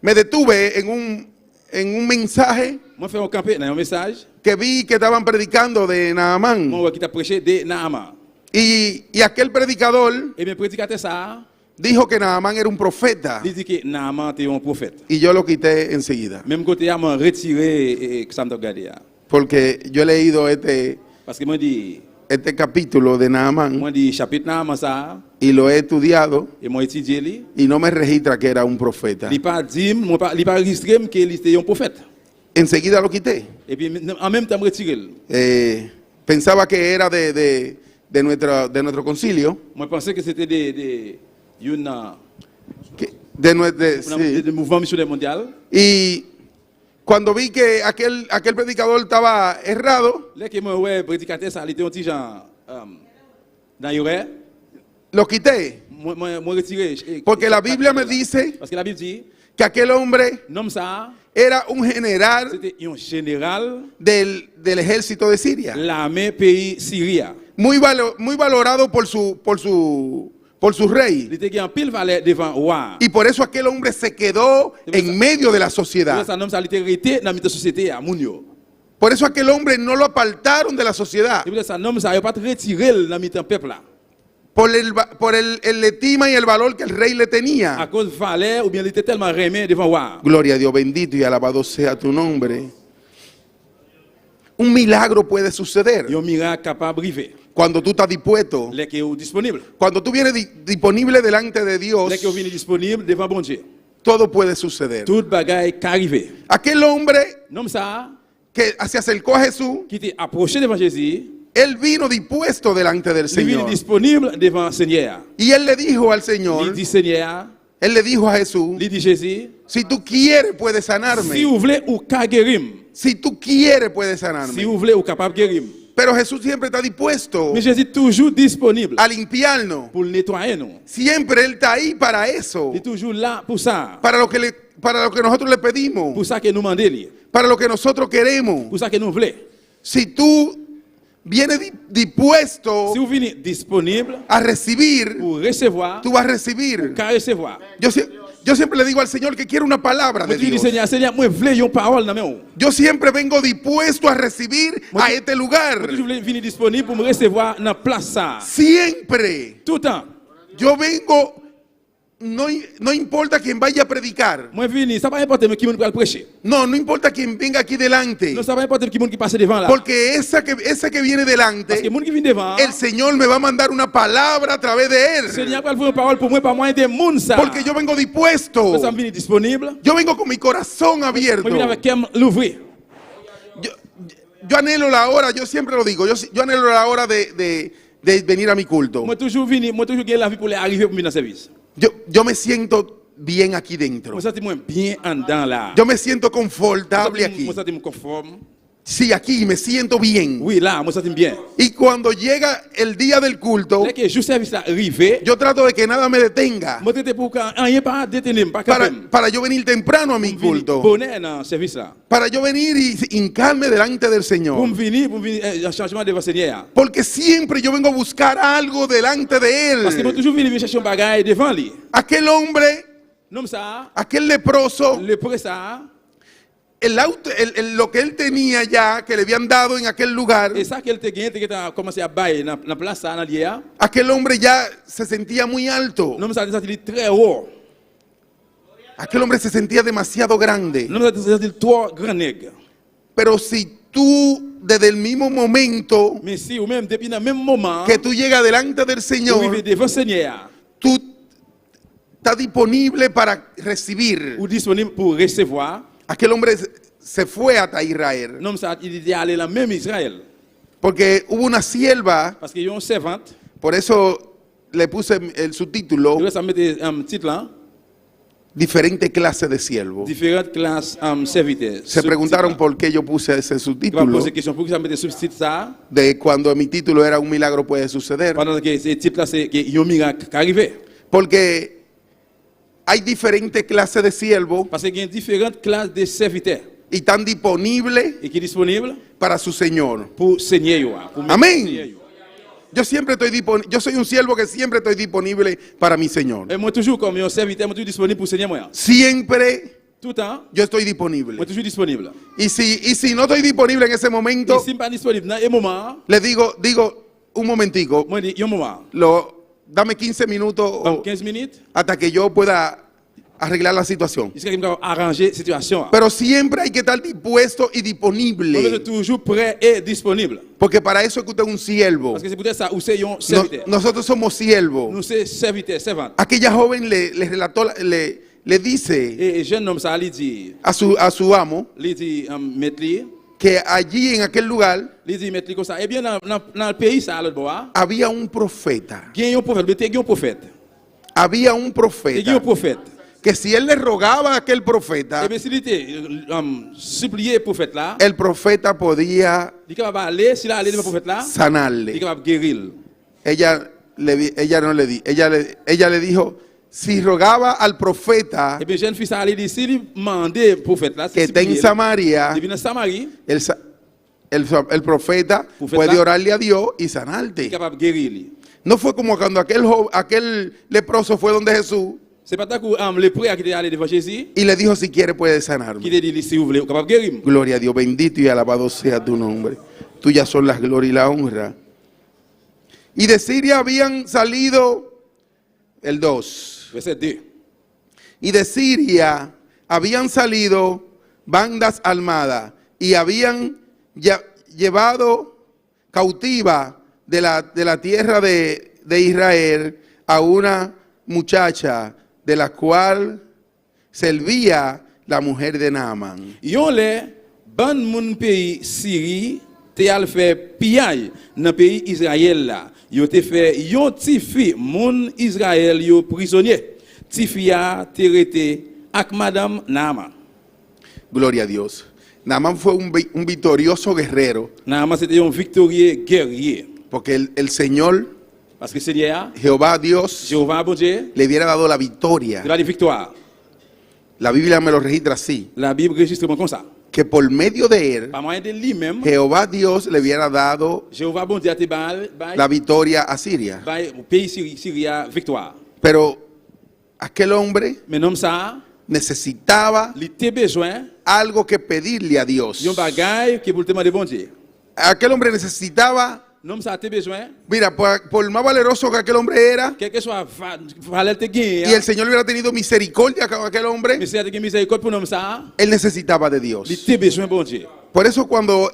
me detuve en un mensaje Moi, fais un campé dans un message. que vi que estaban predicando de Naamán. Moi, qui t'a prêché de Naaman. Y aquel predicador Et bien, prédicateur ça, dijo que Naamán era un profeta il dit que Naaman était un prophète. y yo lo quité enseguida. Même côté, il m'a retiré que ça me regardé. Porque yo he leído Parce que moi, dit, este capítulo de Naamán chapitre Naaman ça, y lo he estudiado et moi étudié lui. y no me registra que era un profeta. Il pas dit, il pas registré qu'il était un prophète. Enseguida lo quité. Et puis, en même temps, je retiré. Pensaba que era de nuestro concilio, Moi, je pensais que c'était des sí. mouvements missionnaires mondial. Y cuando vi que aquel predicador estaba errado, Là que moi, ouais, prédicateur ça, il était un petit genre dans l'horaire. lo quité. Moi retiré. Porque la Biblia me dice Parce que la Bible dit, que aquel hombre nom ça, era un general c'était un général del ejército de Siria, l'armée pays Syria. muy valorado por su rey. Il était en pile valeur devant roi. Y por eso aquel hombre se quedó en medio de la sociedad. Ça nom ça il était resté dans la société à Mounio. Por eso aquel hombre no lo apartaron de la sociedad. Et puis ça nom ça il pas retiré dans le peuple là. Por el estima y el valor que el rey le À tenía. cause de valeur ou bien il était tellement remis devant roi. Gloria a Dios, bendito y alabado sea tu nombre. Un milagro puede suceder Il y a un miracle capable d'arriver. cuando tú estás dispuesto, Les qui est disponible. cuando tú vienes disponible delante de Dios, Les qui est disponible devant bon Dieu. todo puede suceder. Toute bagaille qui arrive. Aquel hombre Nom ça que se acercó a Jesús, qui était approché devant Jésus, él vino dispuesto delante del il vient Señor. disponible devant le Seigneur. Y él le dijo al Il Señor, dit Seigneur, él le dijo a Jesús, il dit Jésus, si tú quieres puedes si sanarme. vous voulez ou ka guérir. Si tú quieres puedes Si sanarme. vous voulez ou capable de guérir. Pero Jesús siempre está dispuesto Mais Jésus est toujours disponible a limpiarnos. pour le nettoyer nous. Siempre Él está ahí para eso. Il est toujours là pour ça. Para lo que nosotros le pedimos. Pour ça que nous demandons. Para lo que nosotros queremos. Pour ça que nous voulons. Si tú vienes dispuesto Si vous venez disponible a recibir, pour recevoir, tú vas a recibir. qu'à recevoir. Yo siempre le digo al Señor que quiero una palabra de Moi, tu dis Dios. Seigneur, Seigneur, moi, je veux une parole dans mes mains. Yo siempre vengo dispuesto a recibir a este lugar. Moi, je veux venir disponible pour me recevoir dans la place ça. Siempre. Tout le temps. Yo vengo, no importa quién vaya a predicar. Moi, je venir, ça va importer qui va prêcher. No importa quién venga aquí delante. Non, ça va importer qui passe devant là. Porque esa que viene Parce delante, que les gens qui viennent devant, el Señor me va a mandar una palabra a través de le él. Seigneur va faire une parole pour moi par moyen des gens ça. Porque yo vengo dispuesto. Ça me vient disponible. Yo vengo con mi corazón abierto. Moi, je viens avec qui l'ouvrir. Yo anhelo la hora, yo siempre lo digo, yo anhelo la hora de venir a mi culto. Moi, toujours venir, moi, toujours gagner la vie pour arriver pour venir dans le service. Yo me siento bien aquí dentro. Moi, ça, moi bien en dedans là. Yo me siento confortable aquí. Moi, ça, me conforme. Sí, aquí me siento bien. Oui, là, moi, ça, bien. Y cuando llega el día del culto, Dès que je service là arrivé, yo trato de que nada me detenga moi, traité pour que rien pas détenir, pas quand même. para yo venir temprano a mi culto. Bonheur dans le service là. Para yo venir y hincarme delante del Pour Señor. me venir, un changement devant le Seigneur. Porque siempre yo vengo a buscar algo delante de Parce que moi, Él. toujours venir chercher un bagage devant lui. Aquel hombre, Non, ça, aquel leproso, le prêt ça, lo que él tenía ya, que le habían dado en aquel lugar, et ça qu'elle te gagne, tu as commencé à bailler dans la place ça, dans l'hier. aquel hombre ya se sentía muy alto. Non, ça, il est très haut. Aquel hombre se sentía demasiado grande. Non, ça, il est trop grand nègre. Pero si tú, desde el mismo momento Mais si, ou même depuis le même moment, que tú llegas delante del vous Señor, vivez devant le Seigneur, tú estás disponible para recibir. ou disponible pour recevoir, Aquel hombre se fue hasta Israel. non, ça, il est allé dans le même Israël. Porque hubo una sierva, Parce qu'il y a une servante, por eso le puse el subtítulo, ça mettait un titre là, diferente clase de siervo. différentes classes serviteurs. Se preguntaron por qué yo puse ese Tu vas subtítulo, poser question pourquoi ça mettait subtitre ça, de cuando mi título era Un milagro puede suceder. pendant que ce titre là, c'est qu'il y a un miracle qui est arrivé. Porque hay diferentes clases de siervos Parce qu'il y a différentes classes de serviteurs y están disponibles et qui sont disponibles para su Señor. pour Seigneur. yo, Pour Amén. Seigneur, yo. Yo siempre estoy disponible, yo soy un siervo que siempre estoy disponible para mi Señor. Et moi, toujours, comme un serviteur, moi, toujours disponible pour Seigneur. Moi. Siempre Tout le temps, yo estoy moi, disponible. toujours disponible. Y si no estoy disponible en ese Et momento, si je ne suis pas disponible dans un moment, le digo un momentico, moi, je dis, il y a un moment. dame 15 minutos Dans 15 minutes, hasta que yo pueda arreglar la situación. jusqu'à ce que je puisse arranger la situation. Pero siempre hay que estar dispuesto y Moi, je suis disponible, toujours prêt et disponible. porque para eso es que usted es un siervo. Parce que c'est peut-être ça, où c'est un serviteur. Nosotros somos siervos. Nous, c'est serviteur, servante. Aquella joven le relató, le dice Et jeune homme, ça, il dit, a su amo mettre lui, que allí en aquel lugar il dit, mettre lui comme ça. Eh bien, dans le pays, ça, à l'autre bois, había un profeta. il y a un prophète, mais il y a un prophète. Había un Il y a un profeta prophète. que si él le rogaba a aquel Eh profeta, bien, s'il était supplié le prophète là, el profeta podía il est capable d'aller, s'il a allé devant le prophète là, il est sanarle. capable de guérir. Ella le dijo, si rogaba al profeta Et bien, jeune fille, ça allait dire, s'il demandait au prophète là, que está en il Samaria, vient à Samarie, el profeta Profeta. puede orarle a Dios y il est sanarte. capable de guérir. No fue como cuando aquel leproso fue donde Jesús C'est pas tant que le prêtre qui est allé devant Jésus, y le dijo, si quiere puede qui sanarme. t'a dit, si vous voulez, vous êtes capable de guérir. Gloria a Dios, bendito y alabado sea tu nombre. Tuyas son las glorias y la honra. Y de Siria habían salido, el 2, Verset 2. y de Siria habían salido bandas armadas y habían llevado cautiva de la tierra de Israel a una muchacha de la cual servía la mujer de Naaman. Yon le, ban moun pays Syrie, te al fait pillage dans le pays Israël là. Yo te fait yon ti fi moun Israël yo prisonnier. Ti fi a te rete ak madame Naaman. Gloria a Dios. Naaman fue un victorioso guerrero, Naaman c'était un victorieux guerrier. porque el Señor, Parce que Seigneur, Jehová Dios, Jéhovah bon Dieu, le hubiera dado la victoria. de la victoire. La Biblia me lo registra así, La Bible registre comme ça. que por medio de él, Par moyen de lui-même, Jehová Dios le hubiera dado Jéhovah bon Dieu a te la victoria a Siria. au pays Syria victoire. Pero aquel hombre Mais non ça, necesitaba il te besoin algo que pedirle a Dios. yon bagay qui pour te demander bon Dieu. Aquel hombre necesitaba, Non ça te besoin, mira, por más valeroso que aquel hombre era, quel que soit valeur te gagne. y el Señor hubiera tenido misericordia con aquel hombre, Mais c'est que miséricorde pour nous ça, él necesitaba de Dios. il te besoin bon Dieu. Por eso cuando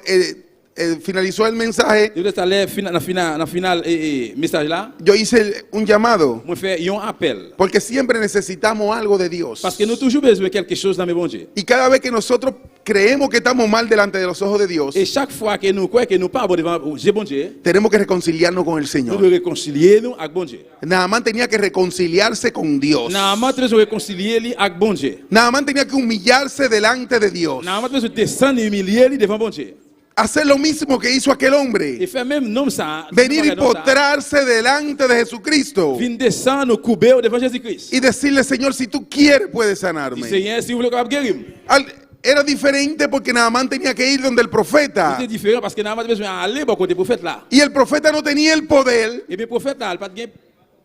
finalizó el mensaje, Je vais aller dans final message là, yo hice un llamado, moi faire un appel porque siempre necesitamos algo de Dios. parce que nous toujours besoin de quelque chose dans mes bon Dieu. Y cada vez que nosotros creemos que estamos mal delante de los ojos de Dios, Et chaque fois que nous croyons que nous pas bon devant bon Dieu, tenemos que reconciliarnos con el nous Señor. devons réconcilier nous avec bon Dieu. Naaman tenía que reconciliarse con Dios. Naaman devons réconcilier lui avec bon Dieu. Naaman tenía que humillarse delante de Dios. Naaman devons descendre et humilier lui devant bon Dieu. Hacer lo mismo que hizo aquel Et hombre. faire même non ça, Venir y postrarse delante de Jesucristo. vin descendre couper devant Jésus-Christ. Y decirle, Señor, si tú quieres, puedes Dit sanarme. Seigneur, si vous voulez capable guérir. Era diferente porque Naaman tenía que ir donde el profeta. C'est différent parce que Naaman besoin aller bon côté prophète là. Y el profeta no tenía el poder Et bien prophète là, il pas de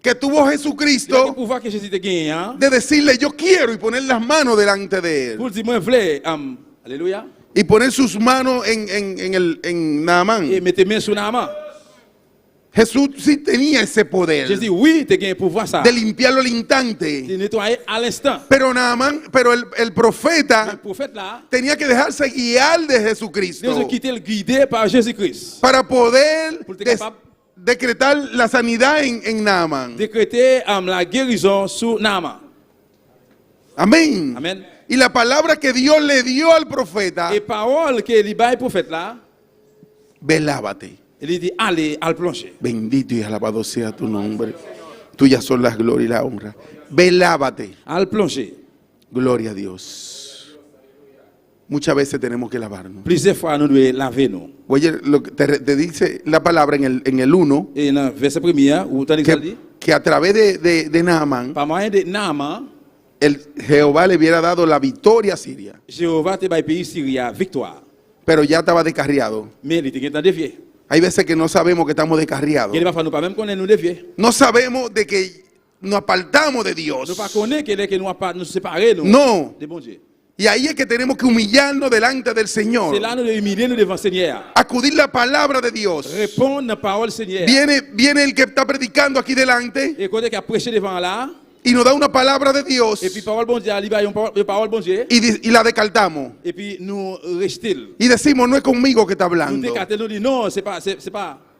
que tuvo le Jesucristo pouvoir que Jésus te gagne hein. de decirle, yo quiero, y poner las manos delante de él. Pour dire moi voulais alléluia Y poner sus manos en Naamán. et mettez main sur Naaman. Jesús sí tenía ese poder Jésus oui, te gagne pouvoir ça. de limpiarlo al De instante. nettoyer à l'instant. Pero Naamán, el Le profeta prophète là, tenía que dejarse guiar de Dieu Jesucristo quitter le guidé par Jésus-Christ. para poder Pour être capable decretar la sanidad en Naamán. décréter la guérison sur Naaman. Amén. Amen. Y la palabra que Dios le dio al profeta, Et parole que il bail prophète là, velábate. il dit allez al plancher. Bendito y alabado sea tu nombre. Tuyas son las glorias y la honra. Velábate. Al plancher. Gloria a Dios. Muchas veces tenemos que lavarnos. Plusieurs fois nous devons laver nous. Oye, lo que te dice la palabra en el 1, Et dans le verset premier, où tu as dit que a través de Naamán, par moyen de Naaman, Jehová le hubiera dado la victoria a Siria, Jéhovah te bay pays Syria victoire. pero ya estaba descarriado. Mais il était dévié. Hay veces que no sabemos que estamos descarriados. Il va nous pas même connaître nous dévier. No sabemos de que nos apartamos de Dios. Nous pas connaître que nous pas nous séparer nous. No. De bon Dieu. Y ahí es que tenemos que humillarnos delante del Señor. C'est là nous devons humilier nous devant Seigneur. Acudir la palabra de Dios. Répondre à la parole Seigneur. Viene el que está predicando aquí delante Et quand il a prêché devant là, y nos da una palabra de Dios et puis parole bon Dieu, il va une parole bon Dieu, y la descartamos. et puis nous restons. Y decimos, no es conmigo que está Nous hablando. décatons, nous dit non, c'est pas.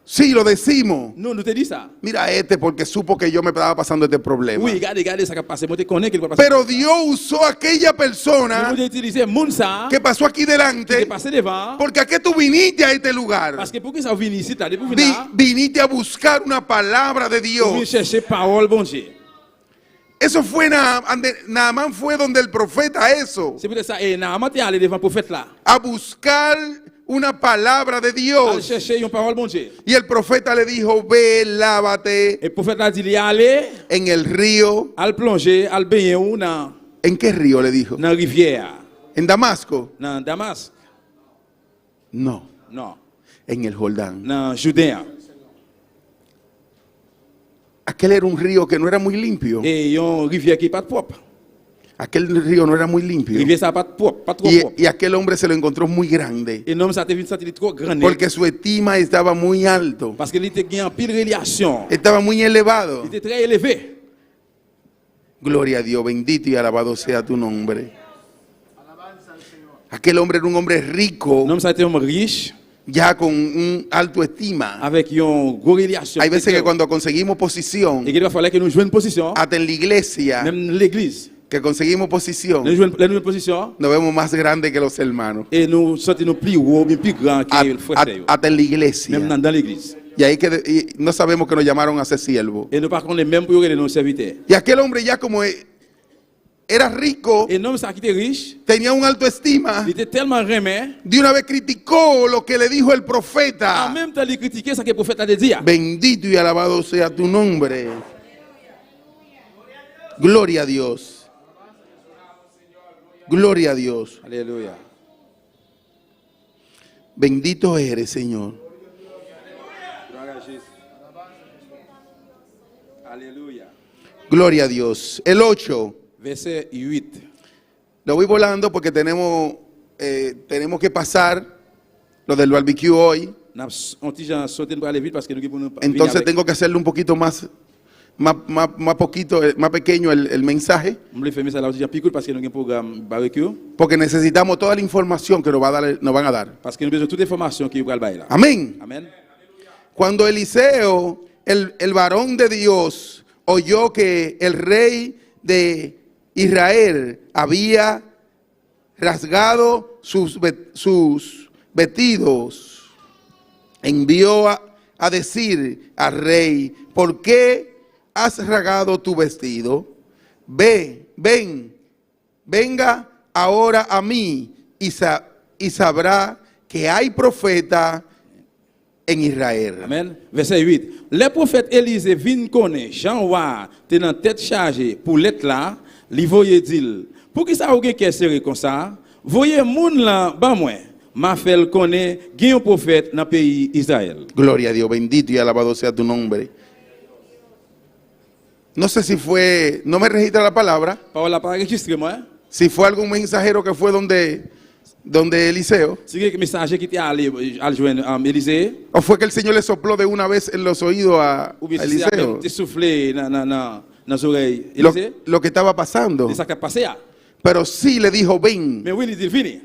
Sí, lo decimos. Non, nous te dit ça. Mira porque supo que yo me estaba pasando este problema. Oui, regardez ça qui a passé. Moi, tu connais qu'il va passer. Pero Dios usó a aquella Nous persona devons utiliser moun ça que pasó aquí qui est delante, passé devant. porque a qué tú viniste a este lugar. Parce que pour que ça vienne ici, t'as depuis venir là, Viniste a buscar una palabra de pour venir Dios. chercher parole bon Dieu. Eso fue Naamán fue donde el profeta eso, C'est peut-être ça. Et Naaman t'es allé devant le prophète là. a buscar una palabra de Aller Dios. chercher une parole bon Dieu. Y el profeta le dijo, ve, lávate Et le prophète a dit, il est allé, en el río. al plonger, al baigner ou dans ¿En qué río le dijo? la rivière, ¿En Damasco? dans Damas. No, Non, en el Jordán. dans Judéa. Aquel era un río que no era muy limpio. Et il y a une rivière qui n'est pas propre. Aquel río no era muy limpio. Rivière ça pas propre, pas trop propre. Y aquel hombre se lo encontró muy grande. Et l'homme ça te vient sentir trop grand. Porque su estima estaba muy alto. Parce qu'il était gagné en pile relation. Estaba muy elevado. Il était très élevé. Gloria a Dios, bendito y alabado sea tu nombre. Aquel hombre era un hombre rico, L'homme ça était un homme riche ya con un alto estima. avec une grosse relation. Hay veces que cuando conseguimos posición, Et qu'il va falloir que nous jouions une position, hasta en la iglesia, même l'église. que conseguimos posición, Nous jouons une position nos vemos más grandes que los hermanos. et nous sentons plus haut, plus grand que le frère. Hasta en la iglesia. Même dans l'église. Y ahí y no sabemos que nos llamaron a ser siervos. Et nous par contre les mêmes pour nos serviteurs. Y aquel hombre ya como era rico, Et l'homme ça qui était riche, tenía un alto estima, il était tellement remet, de una vez criticó lo que le dijo el en profeta. même temps il critiquait ce que le prophète a dit. Bendito y alabado sea tu nombre. Gloria a Dios. Gloria a Dios. Alléluia. Bendito eres, Señor. Alléluia. Gloria a Dios. El 8. Verset 8. Lo voy volando porque tenemos que pasar lo del barbecue hoy. On petit gens sauter pour aller vite parce que nous pouvons Entonces tengo que hacerle un poquito más pequeño el mensaje, on voulait faire ça là aussi picoule parce que nous avons un programme barbecue porque necesitamos toda la información que nos van a dar. parce que nous avons besoin de toute information qui va là. Amén. Amen. Cuando Eliseo, el varón de Dios, oyó que el rey de Israel había rasgado sus vestidos, envió a decir al rey, ¿por qué has rasgado tu vestido? Venga ahora a mí y sabrá que hay profeta en Israel. Amen. Verset 8. Le prophète Élisée vient connaître Jean Wa te dans tête chargée pour l'être là, li voye dit, pour qui ça ou gen serré comme ça, voyez moun là ba moi, m'a fait connaître gen un prophète dans pays Israël. Gloria a Dios, bendito y alabado sea tu nombre. No sé si fue, no me registra la palabra, Parole pas enregistré moi. si fue algún mensajero que fue donde Eliseo, C'est que messager qui était allé joindre Élisée o fue que el Señor le sopló de una vez en los oídos a ou bien si c'est Eliseo te soufflé dans oreilles Élisée. lo que estaba pasando. C'est ça qui a passé. Pero sí le dijo, ven. Mais oui, il dit fini.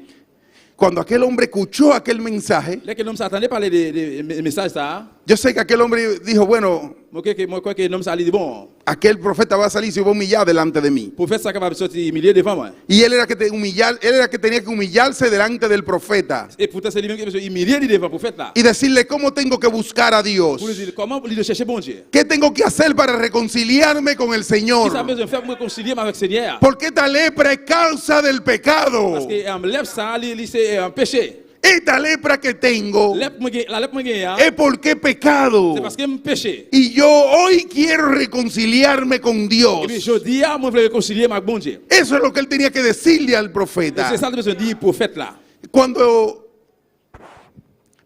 Cuando aquel hombre escuchó aquel mensaje, Là que l'homme s'attendait parler de message ça. yo sé que aquel hombre dijo, bueno, Moi crois que l'homme ça dit bon. aquel profeta va a salir y se va a humillar delante de mí. Prophète ça capable sortir humilié devant moi. Y él era que tenía que humillarse delante del profeta Et pourtant c'est lui-même qui est humilié devant le prophète là. y decirle cómo tengo que buscar a Dios. Pour lui dire comment lui de chercher bon Dieu. ¿Qué tengo que hacer para reconciliarme con el Qui ça Señor? besoin de faire pour réconcilier avec le Seigneur. Porque esta lepra es causa del pecado. Parce que lève ça, c'est un péché. esta lepra que tengo la lèpre mwen gen ya, es porque he pecado. c'est parce que m péché. Y yo hoy quiero reconciliarme con Et Dios. puis jodi a, mwen vle réconcilier avec bon Dieu. Eso es lo que él tenía que decirle al Et profeta. c'est ça que je dis prophète là. Cuando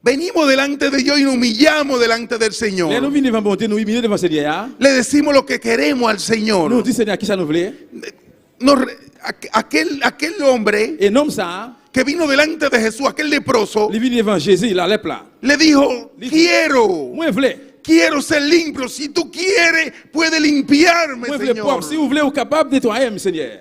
venimos delante de Dios y nos humillamos delante del Là nous Señor, venons devant bon Dieu, nous humilions devant Seigneur. le decimos lo que queremos al Nous Señor. disons Seigneur qui ça nous voulait. Aquel hombre Et nom ça, que vino delante de Jesús, aquel leproso, il vient devant Jésus, la lèpre là. le dijo, quiero Moi vle, ser limpio. Si tú quieres, puede limpiarme, moi vle propre. Si Señor. vous voulez, vous capable de nettoyer, mon Seigneur.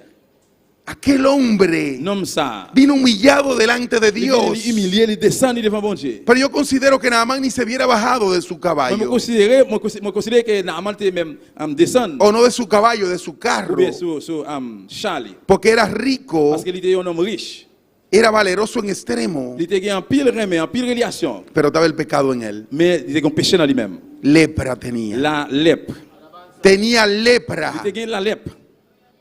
Aquel hombre Nom ça. vino humillado delante de Il Dios. humilié, il descend devant bon Dieu. Pero yo considero que Naamán ni se hubiera bajado de su Moi caballo. considère que Naaman te même descend O no de su caballo, de su ou carro. bien sur Charlie. Porque era rico, Parce qu'il était un homme riche. era valeroso en extremo. Il était en pile remè, en pile relation. Pero estaba el pecado en él. Mais il était un péché dans lui-même. Lepra tenía. La lèpre. Tenía Il lepra. était la lèpre.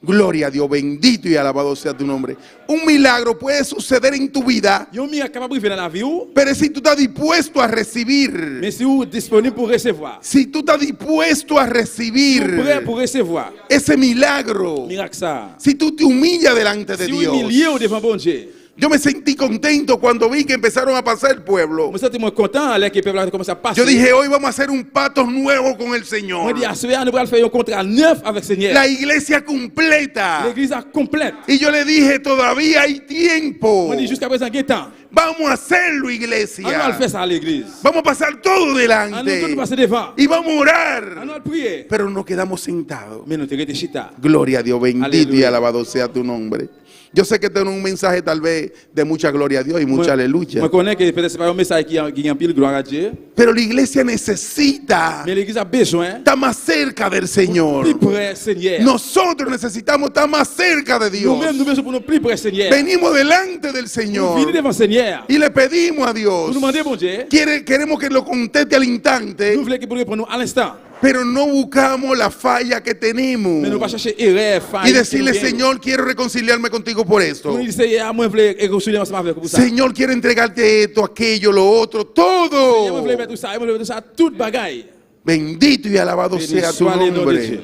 Gloria a Dios, bendito y alabado sea tu nombre. Un milagro puede suceder en tu vida, Yon miracle capable de vivre dans la vie ou, pero si tú estás dispuesto a recibir, mais si vous êtes disponible pour recevoir. si tú estás dispuesto a Prêt recibir pour recevoir. ese milagro, Miracle ça. si tú te humillas delante de Si vous humiliez Dios. au devant bon Dieu. Yo me sentí contento cuando vi que empezaron a pasar el pueblo. Moi senti moi content alors que le peuple a commencé à passer. Yo dije, hoy vamos a hacer un pacto nuevo con el Moi Señor. dis à ce nous allons faire un contrat neuf avec Seigneur. La iglesia completa. L'église est complète. Y yo le dije, todavía hay tiempo. Moi dis jusqu'à présent il y a temps. Vamos a hacerlo, On va le iglesia. faire ça à l'église. Vamos a pasar todo On nous delante. passer devant. Y vamos a On orar. va prier. Pero nos quedamos sentados. Mais nous te rete chita. Gloria a Dios, bendito y Aleluya. alabado sea tu nombre. Yo sé que tengo un mensaje tal vez de mucha gloria a Dios y mucha aleluya. Moi connais que peut-être c'est pas un message qui a pile gloire à Dieu. Pero la iglesia necesita Mais l'église a besoin estar más cerca del Señor. plus près Seigneur. Nosotros necesitamos estar más cerca de Dios. Nous-mêmes nous besoin pour nous plus près Seigneur. Venimos delante del Nous Señor venons devant Seigneur. y le pedimos a Nous Dios. demandons bon Dieu. Queremos que lo conteste al instante, Nous voulons qu'il pour nous à l'instant. pero no buscamos la falla que tenemos. Mais nous pas chercher erreur, faille. Y decirle, Señor, quiero reconciliarme contigo por esto. Nous disons Seigneur, moi je veux réconcilier ensemble avec vous ça. Señor, quiero entregarte esto, aquello, lo otro, Seigneur, moi je veux todo. mettre tout ça, moi je veux tout ça, toute bagaille. Bendito y alabado Bendito sea tu sea el nombre de nombre. Dios.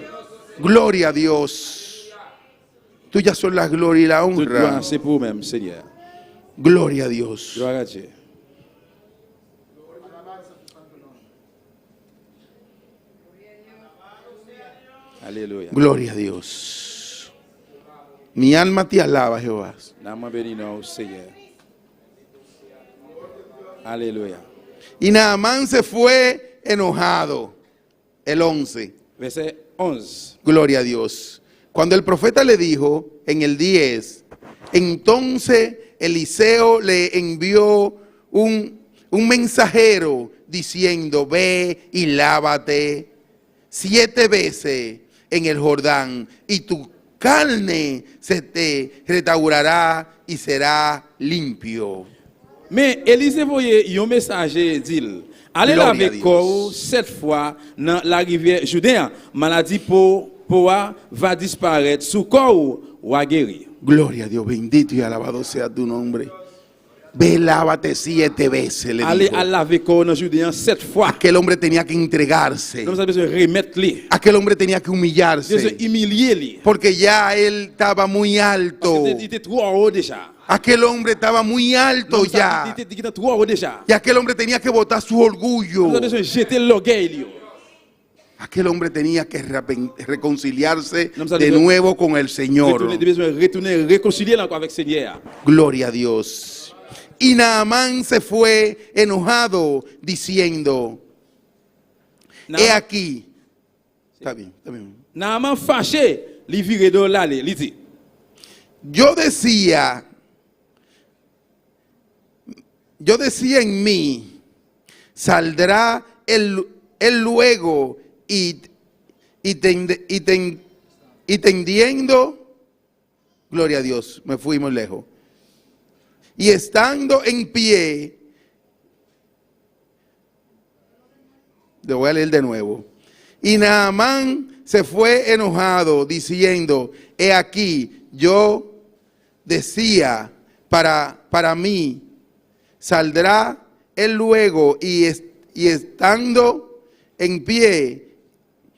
Gloria a Dios. Tuyas son la gloria y la Toute honra. gloire c'est pour vous-même Seigneur. Gloria a Dios. Gloire à Dieu. Alléluia. Gloria a Dios. Mi alma te alaba, Jehová. L'âme béni nous Seigneur. Alléluia. Y Naamán se fue enojado. El 11. Verset 11. Gloria a Dios. Cuando el profeta le dijo en el 10, entonces Eliseo le envió un mensajero diciendo, ve y lávate 7 veces en el Jordán y tu carne se te restaurará y será limpio. Mais Élisée voyait un messager dit allez Gloria laver a Dios. corps 7 fois dans la rivière Jourdain. Maladie pour va disparaître sous corps ou a guéri. Gloria a Dios, bendito y alabado sea tu nombre. Ve, lávate 7 veces, le Allez dijo. à laver corps dans Jourdain 7 fois. Aquel hombre tenía que entregarse. Nous avons besoin de remettre lui. Aquel hombre tenía que Besoin humillarse. humilier lui. Porque ya él estaba muy alto. Il était trop en haut déjà. Aquel hombre estaba muy alto ya. Il était trop en haut déjà. Y aquel hombre tenía que botar su orgullo. Nous avons besoin de jeter l'orgueil lui. Aquel hombre tenía que reconciliarse Nous de avons nuevo con el Señor. besoin de retourner réconcilier encore avec Seigneur. Gloria a Dios. Y Naamán se fue enojado diciendo, he aquí. Está bien, está bien. Naaman fâché, li vire de l'aller, li dit Yo decía en mí, saldrá él luego y tendiendo, gloria a Dios, me fui muy lejos, y estando en pie, le voy a leer de nuevo, y Naamán se fue enojado diciendo, he aquí, yo decía para mí, Saldrá él luego y estando en pie,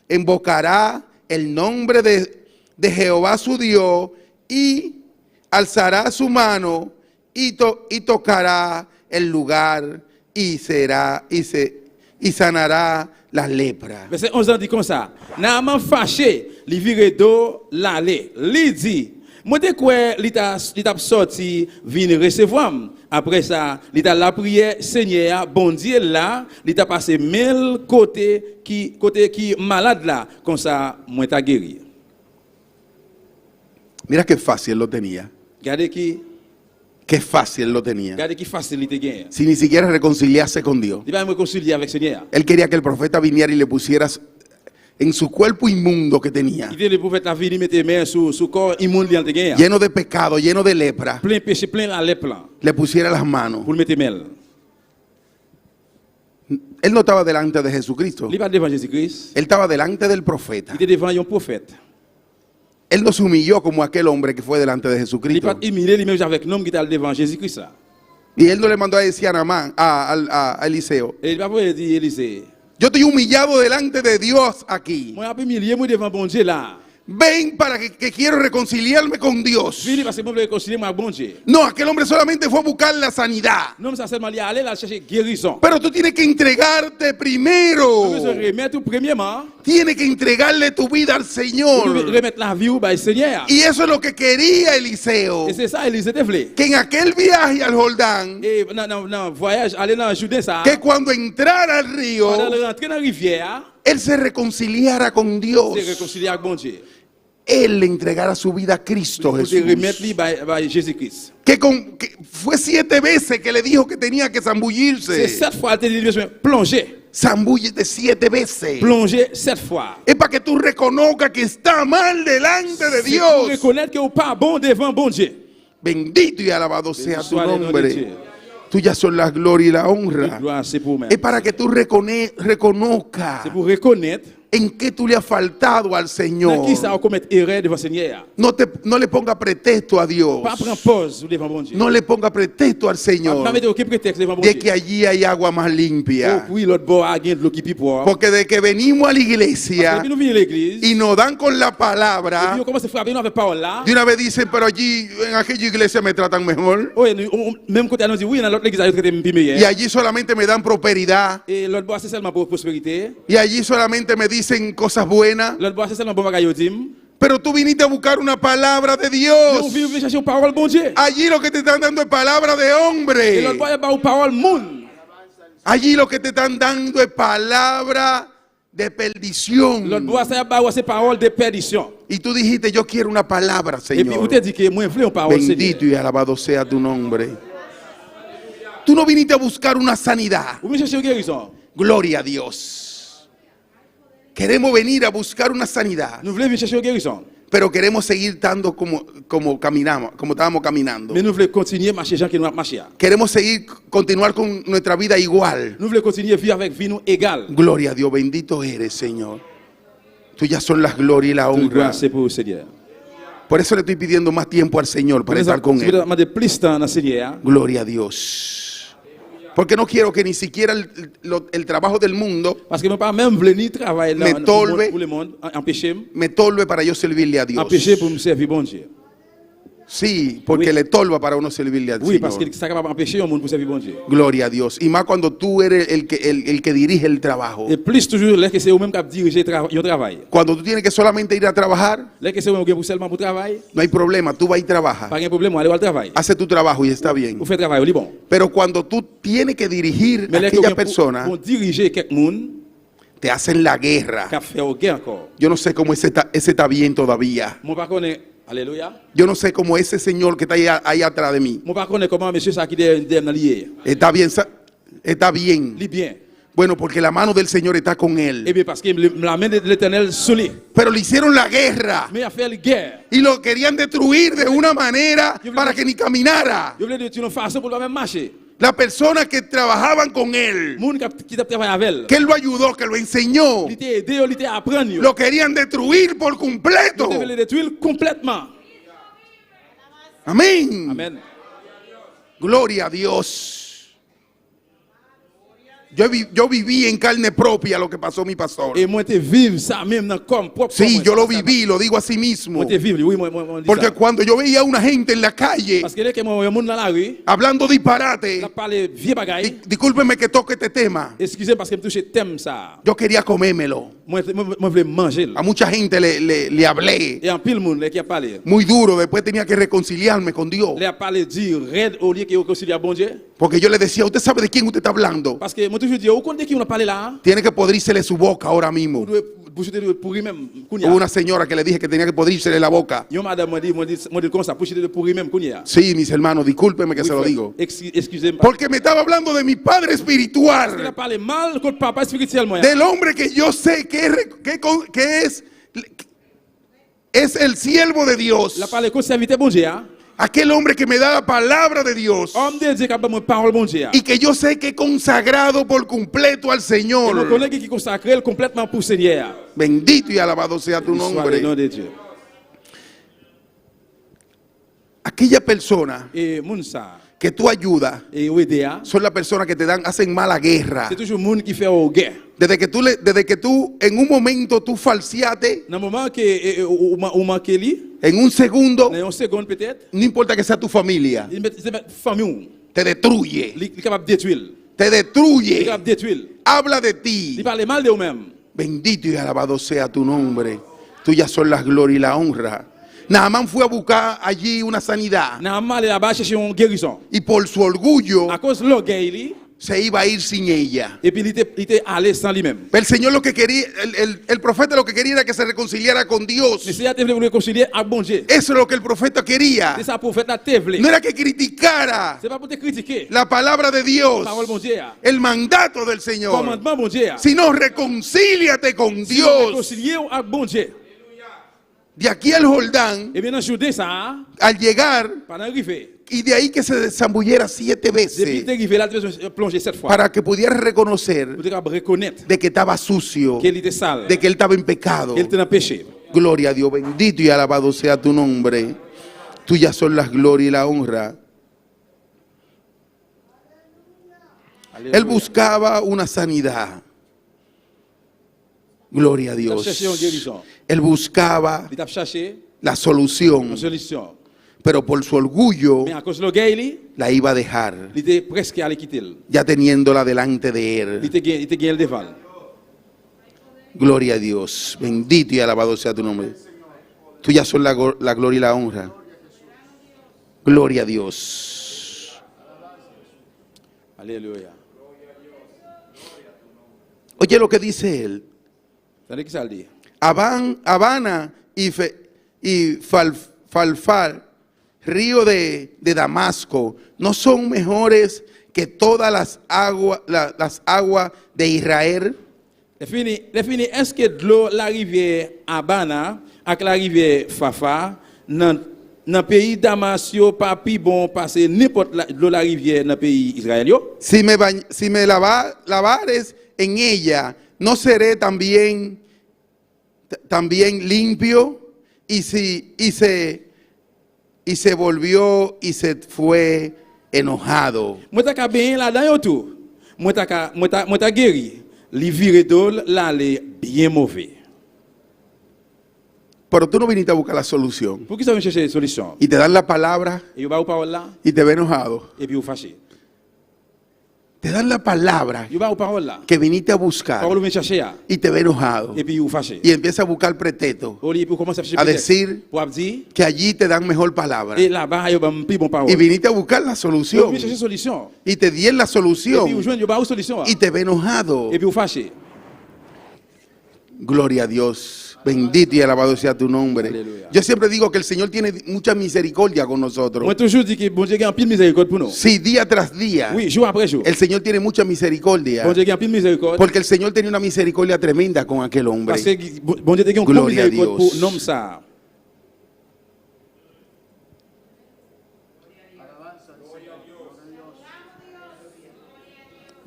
invocará el nombre de Jehová su Dios y alzará su mano y tocará el lugar y sanará la lepra. Verset 11 dit comme ça. Naaman fâché, li vire do l'aller. Li dit, moi de quoi li t'a sorti vinn recevoir. Après ça, li t'a la prière Seigneur, bon Dieu là, li t'a passé 1000 côté qui malade là, comme ça moi t'a guéri. Mira qué fácil lo tenía. Regardez Qué fácil lo tenía. qui facilité gain. Sin ni siquiera reconciliarse con Dios. Il va me réconcilier avec Seigneur. Él quería que el profeta viniera y le pusiera en su cuerpo inmundo que tenía, Il dit le prophète a venu mettre main sur corps immonde li gain. lleno de pecado, lleno de lepra, Plein péché, plein la lèpre là, le pusiera las manos. pour le mettre main. Él no estaba delante de Jesucristo. Il pas devant Jésus-Christ, Él estaba delante del profeta. il était devant un prophète. Él no se humilló como aquel hombre que fue delante de Il Jesucristo. pas humilié lui-même avec l'homme qui était devant Jésus-Christ là. Y él no le mandó a decir a Naamán, a Eliseo, Et il va pas dire Élisée, yo estoy humillado delante de Dios aquí. moi un peu humilié moi devant bon Dieu là. Ven para que quiero reconciliarme con Dios. Vini parce que moi je veux réconcilier moi bon Dieu. No, aquel hombre solamente fue a buscar la sanidad. Non, ça seulement aller là chercher guérison. Pero tú tienes que entregarte Nous primero. besoin remettre premièrement, Tienes que entregarle tu vida al nous Señor. remettre la vie au Seigneur. Y eso es lo que quería Eliseo. Et c'est ça Élisée te voulait. Que en aquel viaje al Jordán, Et non, voyage aller dans Jourdain ça. que cuando entrara al río, Pendant le rentrer dans la rivière, él se reconciliara con Dios. c'est réconcilier avec bon Dieu. Él le entregara su vida a Cristo Pour te remettre Jesús. lui by Jésus-Christ. Que fue 7 veces que le dijo que tenía que C'est zambullirse. 7 fois que tu besoin plonger. Zambúllete 7 veces. Plonger 7 fois. Es para que tú reconozcas que está mal delante de C'est pour Dios. reconnaître que vous pas bon devant bon Dieu. Bendito y alabado sea tu Soit le nom de nombre. Dieu. Tuyas son la gloria y la La honra. gloire c'est pour moi. Es para que tú reconozcas C'est pour reconnaître en qué tú le has faltado al dans Señor. qui ça a commis erreur devant Seigneur. No le ponga pretexto a Dios. Pas prendre pause devant bon Dieu. No le ponga pretexto al Pas Señor mettre aucun prétexte devant bon de Dieu. que allí hay agua más Oh, limpia. oui, l'autre bord a gagné de l'eau qui pipe. Porque de que venimos a la Parce iglesia que nous venons à l'église. y nos dan con la Et puis palabra, on commence à frapper nous avec parole là. de una vez dicen, pero allí en aquella iglesia me tratan mejor. Oh, même côté on dit oui, dans l'autre église il traité plus meilleur. Y allí solamente me dan prosperidad. Et l'autre bord c'est seulement pour prospérité. Y allí solamente me dicen cosas buenas. L'autre bord c'est seulement pour bagaille au dim. Pero tú viniste a buscar una palabra de Mais on Dios. vient chercher une parole bon Dieu. Allí lo que te están dando es palabra de Et hombre. l'autre bord il y a une parole monde. Allí lo que te están dando es palabra de perdición. L'autre bord c'est parole de perdition. Y tú dijiste, yo quiero una palabra, Et puis vous Señor. te dit que moi je veux une parole Seigneur. Bendito y alabado sea tu nombre. Tú no viniste a buscar una sanidad. Vous venez chercher une guérison. Gloria a Dios. Queremos venir a buscar una sanidad, Nous voulons venir chercher une guérison. pero queremos seguir estando como caminamos, como estábamos caminando. Mais nous voulons continuer à marcher gens qui nous marcher. Queremos continuar con nuestra vida igual. Nous voulons continuer à vivre avec vie nous égale. Gloria a Dios, bendito eres, Señor. Tuyas son las glorias y la Toute honra. gloire c'est pour le Seigneur. Por eso le estoy pidiendo más tiempo al Señor para estar con Je vais Él. demander plus de temps dans le Seigneur. Gloria a Dios. Porque no quiero que ni siquiera el trabajo del mundo Parce que je ne pas même venir travailler Me tolve. pour le monde, empêcher me torbe para yo servirle a Dios. pour me servir bon Dieu. Sí, porque Oui. le torba para uno servirle al Oui, parce que Señor. ça capable d'empêcher un monde pour servir bon Dieu. Gloria a Dios. Y más cuando tú eres el que dirige el trabajo. Et plus toujours, là que c'est eux-mêmes qui dirigent le travail. Cuando tú tienes que solamente ir a trabajar, Là que c'est eux-mêmes qui pour seulement pour travail, no hay problema, tú vas y trabajas. pas de problème, aller au travail. Hace tu trabajo y está bien. Vous faites travail, c'est bon. Pero cuando tú tienes que dirigir a Mais là que aquella pour persona, diriger quelqu'un monde, te hacen la guerra. qui a fait au gain encore. Yo no sé cómo ese está bien todavía. Mon pas connaît, alléluia. Yo no sé cómo ese señor que está ahí atrás de mí. Mon pas connaît comment monsieur ça qui est dans lié. Está bien, está bien. Li bien. Bueno, porque la mano del Señor está con Eh él. bien parce que la main de l'Éternel sous lui. Pero le hicieron la guerra Mais il a fait la guerre. y lo querían destruir de una manera para que ni caminara. Je voulais dire une façon pour le même marcher. Las personas que trabajaban con él, Moun qui t'a travaillé avec elle. que él lo ayudó, que lo enseñó, Il t'a aidé, il t'a appris. lo querían destruir por completo. Il devait le détruire complètement. Amén. Amen. Gloria a Dios. Yo viví en carne propia lo que pasó mi pastor. Et moi te vivre ça même dans comme propre. Sí, yo lo viví, lo digo así mismo. Moi te vivre, oui, moi dis Porque ça. cuando yo veía a una gente en la calle Parce que là que moi monde dans la rue, hablando disparate, la parler vieux bagaille. discúlpeme que toque este tema, Excusez parce que me touche thème ça. yo quería comérmelo. Moi voulais manger. A mucha gente le hablé Et en pile monde qui a parlé. muy duro, después tenía que reconciliarme con Dios. Les a parlé dire raide au lieu que réconcilier à bon Dieu. Porque yo le decía, ¿usted sabe de quién usted está hablando? Parce que moi toujours dis, où connaît qui on a parlé là? Tiene que podrírsele su boca ahora mismo. Bouche de pourri même Hubo kounya. una señora que le dije que tenía que podrírsele la boca. Yo madame moi dit comme ça, bouche de pourri même kounya. Sí, mis hermanos, discúlpeme que se lo digo. Excusez-moi. Porque me estaba hablando de mi padre Il a espiritual. parlé mal contre papa spirituellement. Del hombre que yo sé que es el siervo de Dios. Il a parlé contre serviteur bon Dieu. Aquel hombre que me da la palabra de Dios. Homme de Dieu qui a parlé parole bon Dieu. Y que yo sé que he consagrado por completo al Et mon Señor. collègue qui consacré complètement pour Seigneur. Bendito y alabado sea tu Soit le nom nombre. de Dieu. Aquella persona Et moun ça, que tú ayudas et OEDA, son las personas que te hacen mala guerra. c'est toujours moun qui fait au guerre. Desde que tú en un momento tú falseaste, Dans le moment que ou manqué li, en un segundo, dans une seconde peut-être, no importa que sea tu familia, il met famille, te destruye. il est capable de détruire. Te Il est destruye. capable de détruire. Habla de Il ti. parle mal de vous-même. Bendito y alabado sea tu nombre. Tuyas son las glorias y la honra. Naamán fue a buscar allí una sanidad. Normalement, il est là-bas chercher une guérison. Y por su orgullo À cause de l'orgueil, li, se iba a ir sin ella. et puis il était allé sans lui-même. El Señor lo que quería, el profeta lo que quería era que se reconciliara con Dios. Mais Seigneur te voulait réconcilier avec bon Dieu. Eso es lo que el profeta quería. C'est ça pour faire la te voulait. No era que criticara C'est pas pour te critiquer. la palabra de Dios, Parole bon Dieu. el mandato del Señor, Commandement bon Dieu. sino reconcíliate con Si Dios. réconcilier avec bon Dieu. De aquí al Jordán, Et bien dans Jourdain ça, al llegar, pendant arriver, y de ahí que se desambullera 7 depuis veces t'es arrivé là, tu vas plonger 7 fois. para que pudiera reconocer Pour te reconnaître de que estaba sucio, qu'il était sale, de que él estaba en pecado. qu'il était dans le péché. Gloria a Dios, bendito y alabado sea tu nombre. Tuyas son las glorias y la honra. Él buscaba una sanidad. Gloria a Dios. cherché une guérison. Él buscaba Il t'a cherché la une solución, solution. pero por su orgullo Mais à cause de l'orgueil, li, la iba a dejar, il était presque allé quitter. ya teniéndola delante de Il él. était gagné le devant. Gloria a Dios. Bendito y alabado sea tu nombre. Tuyas son la gloria y la honra. Gloria a Dios. Alléluia. Oye lo que dice él. T'as qui ça le dit? Habana y Falfar, río de Damasco, no son mejores que todas las aguas de Israel. C'est fini. Est-ce que de l'eau, la rivière Abana, avec la rivière Fafa, dans le pays Damasio, pas plus bon passer n'importe l'eau, la rivière dans le pays Israël? Si me lavares en ella, no seré también limpio. Y se volvió y se fue enojado. Moi, t'as bien là-dedans, tout. Moi, t'as guéri. Les viré d'eau, là, les bien mauvais. Pero tú no viniste a buscar la solución. Pour qui ça vient chercher une solution? Y te dan la palabra Et vous va au parole là, y te ve enojado. et puis vous fâchez. Te dan la palabra Vous va au parole là. que viniste a buscar Parole vient chercher, y te ve enojado. et puis vous fâchez. Y empieza a buscar pretexto Au lieu pour commencer à chercher a peut-être, decir pour dire, que allí te dan mejor palabra. et là-bas, il y a un plus bon parole. Y viniste a buscar la Vous solución. venez chercher une solution. Y te dieron la Et puis vous solución joignez une solution. y te ve enojado. Et puis vous fâchez. Gloria a Dios. Bendito y alabado sea tu nombre. Aleluya. Yo siempre digo que el Señor tiene mucha misericordia con nosotros. Moi, toujours dit que bon Dieu a un pile miséricorde pour nous. Sí, día tras día. Oui, jour après jour. El Señor tiene mucha misericordia. Bon Dieu a un pile miséricorde. Porque el Señor tenía una misericordia tremenda con aquel Parce hombre. que bon Dieu a un Gloria a miséricorde pour Dios. l'homme ça.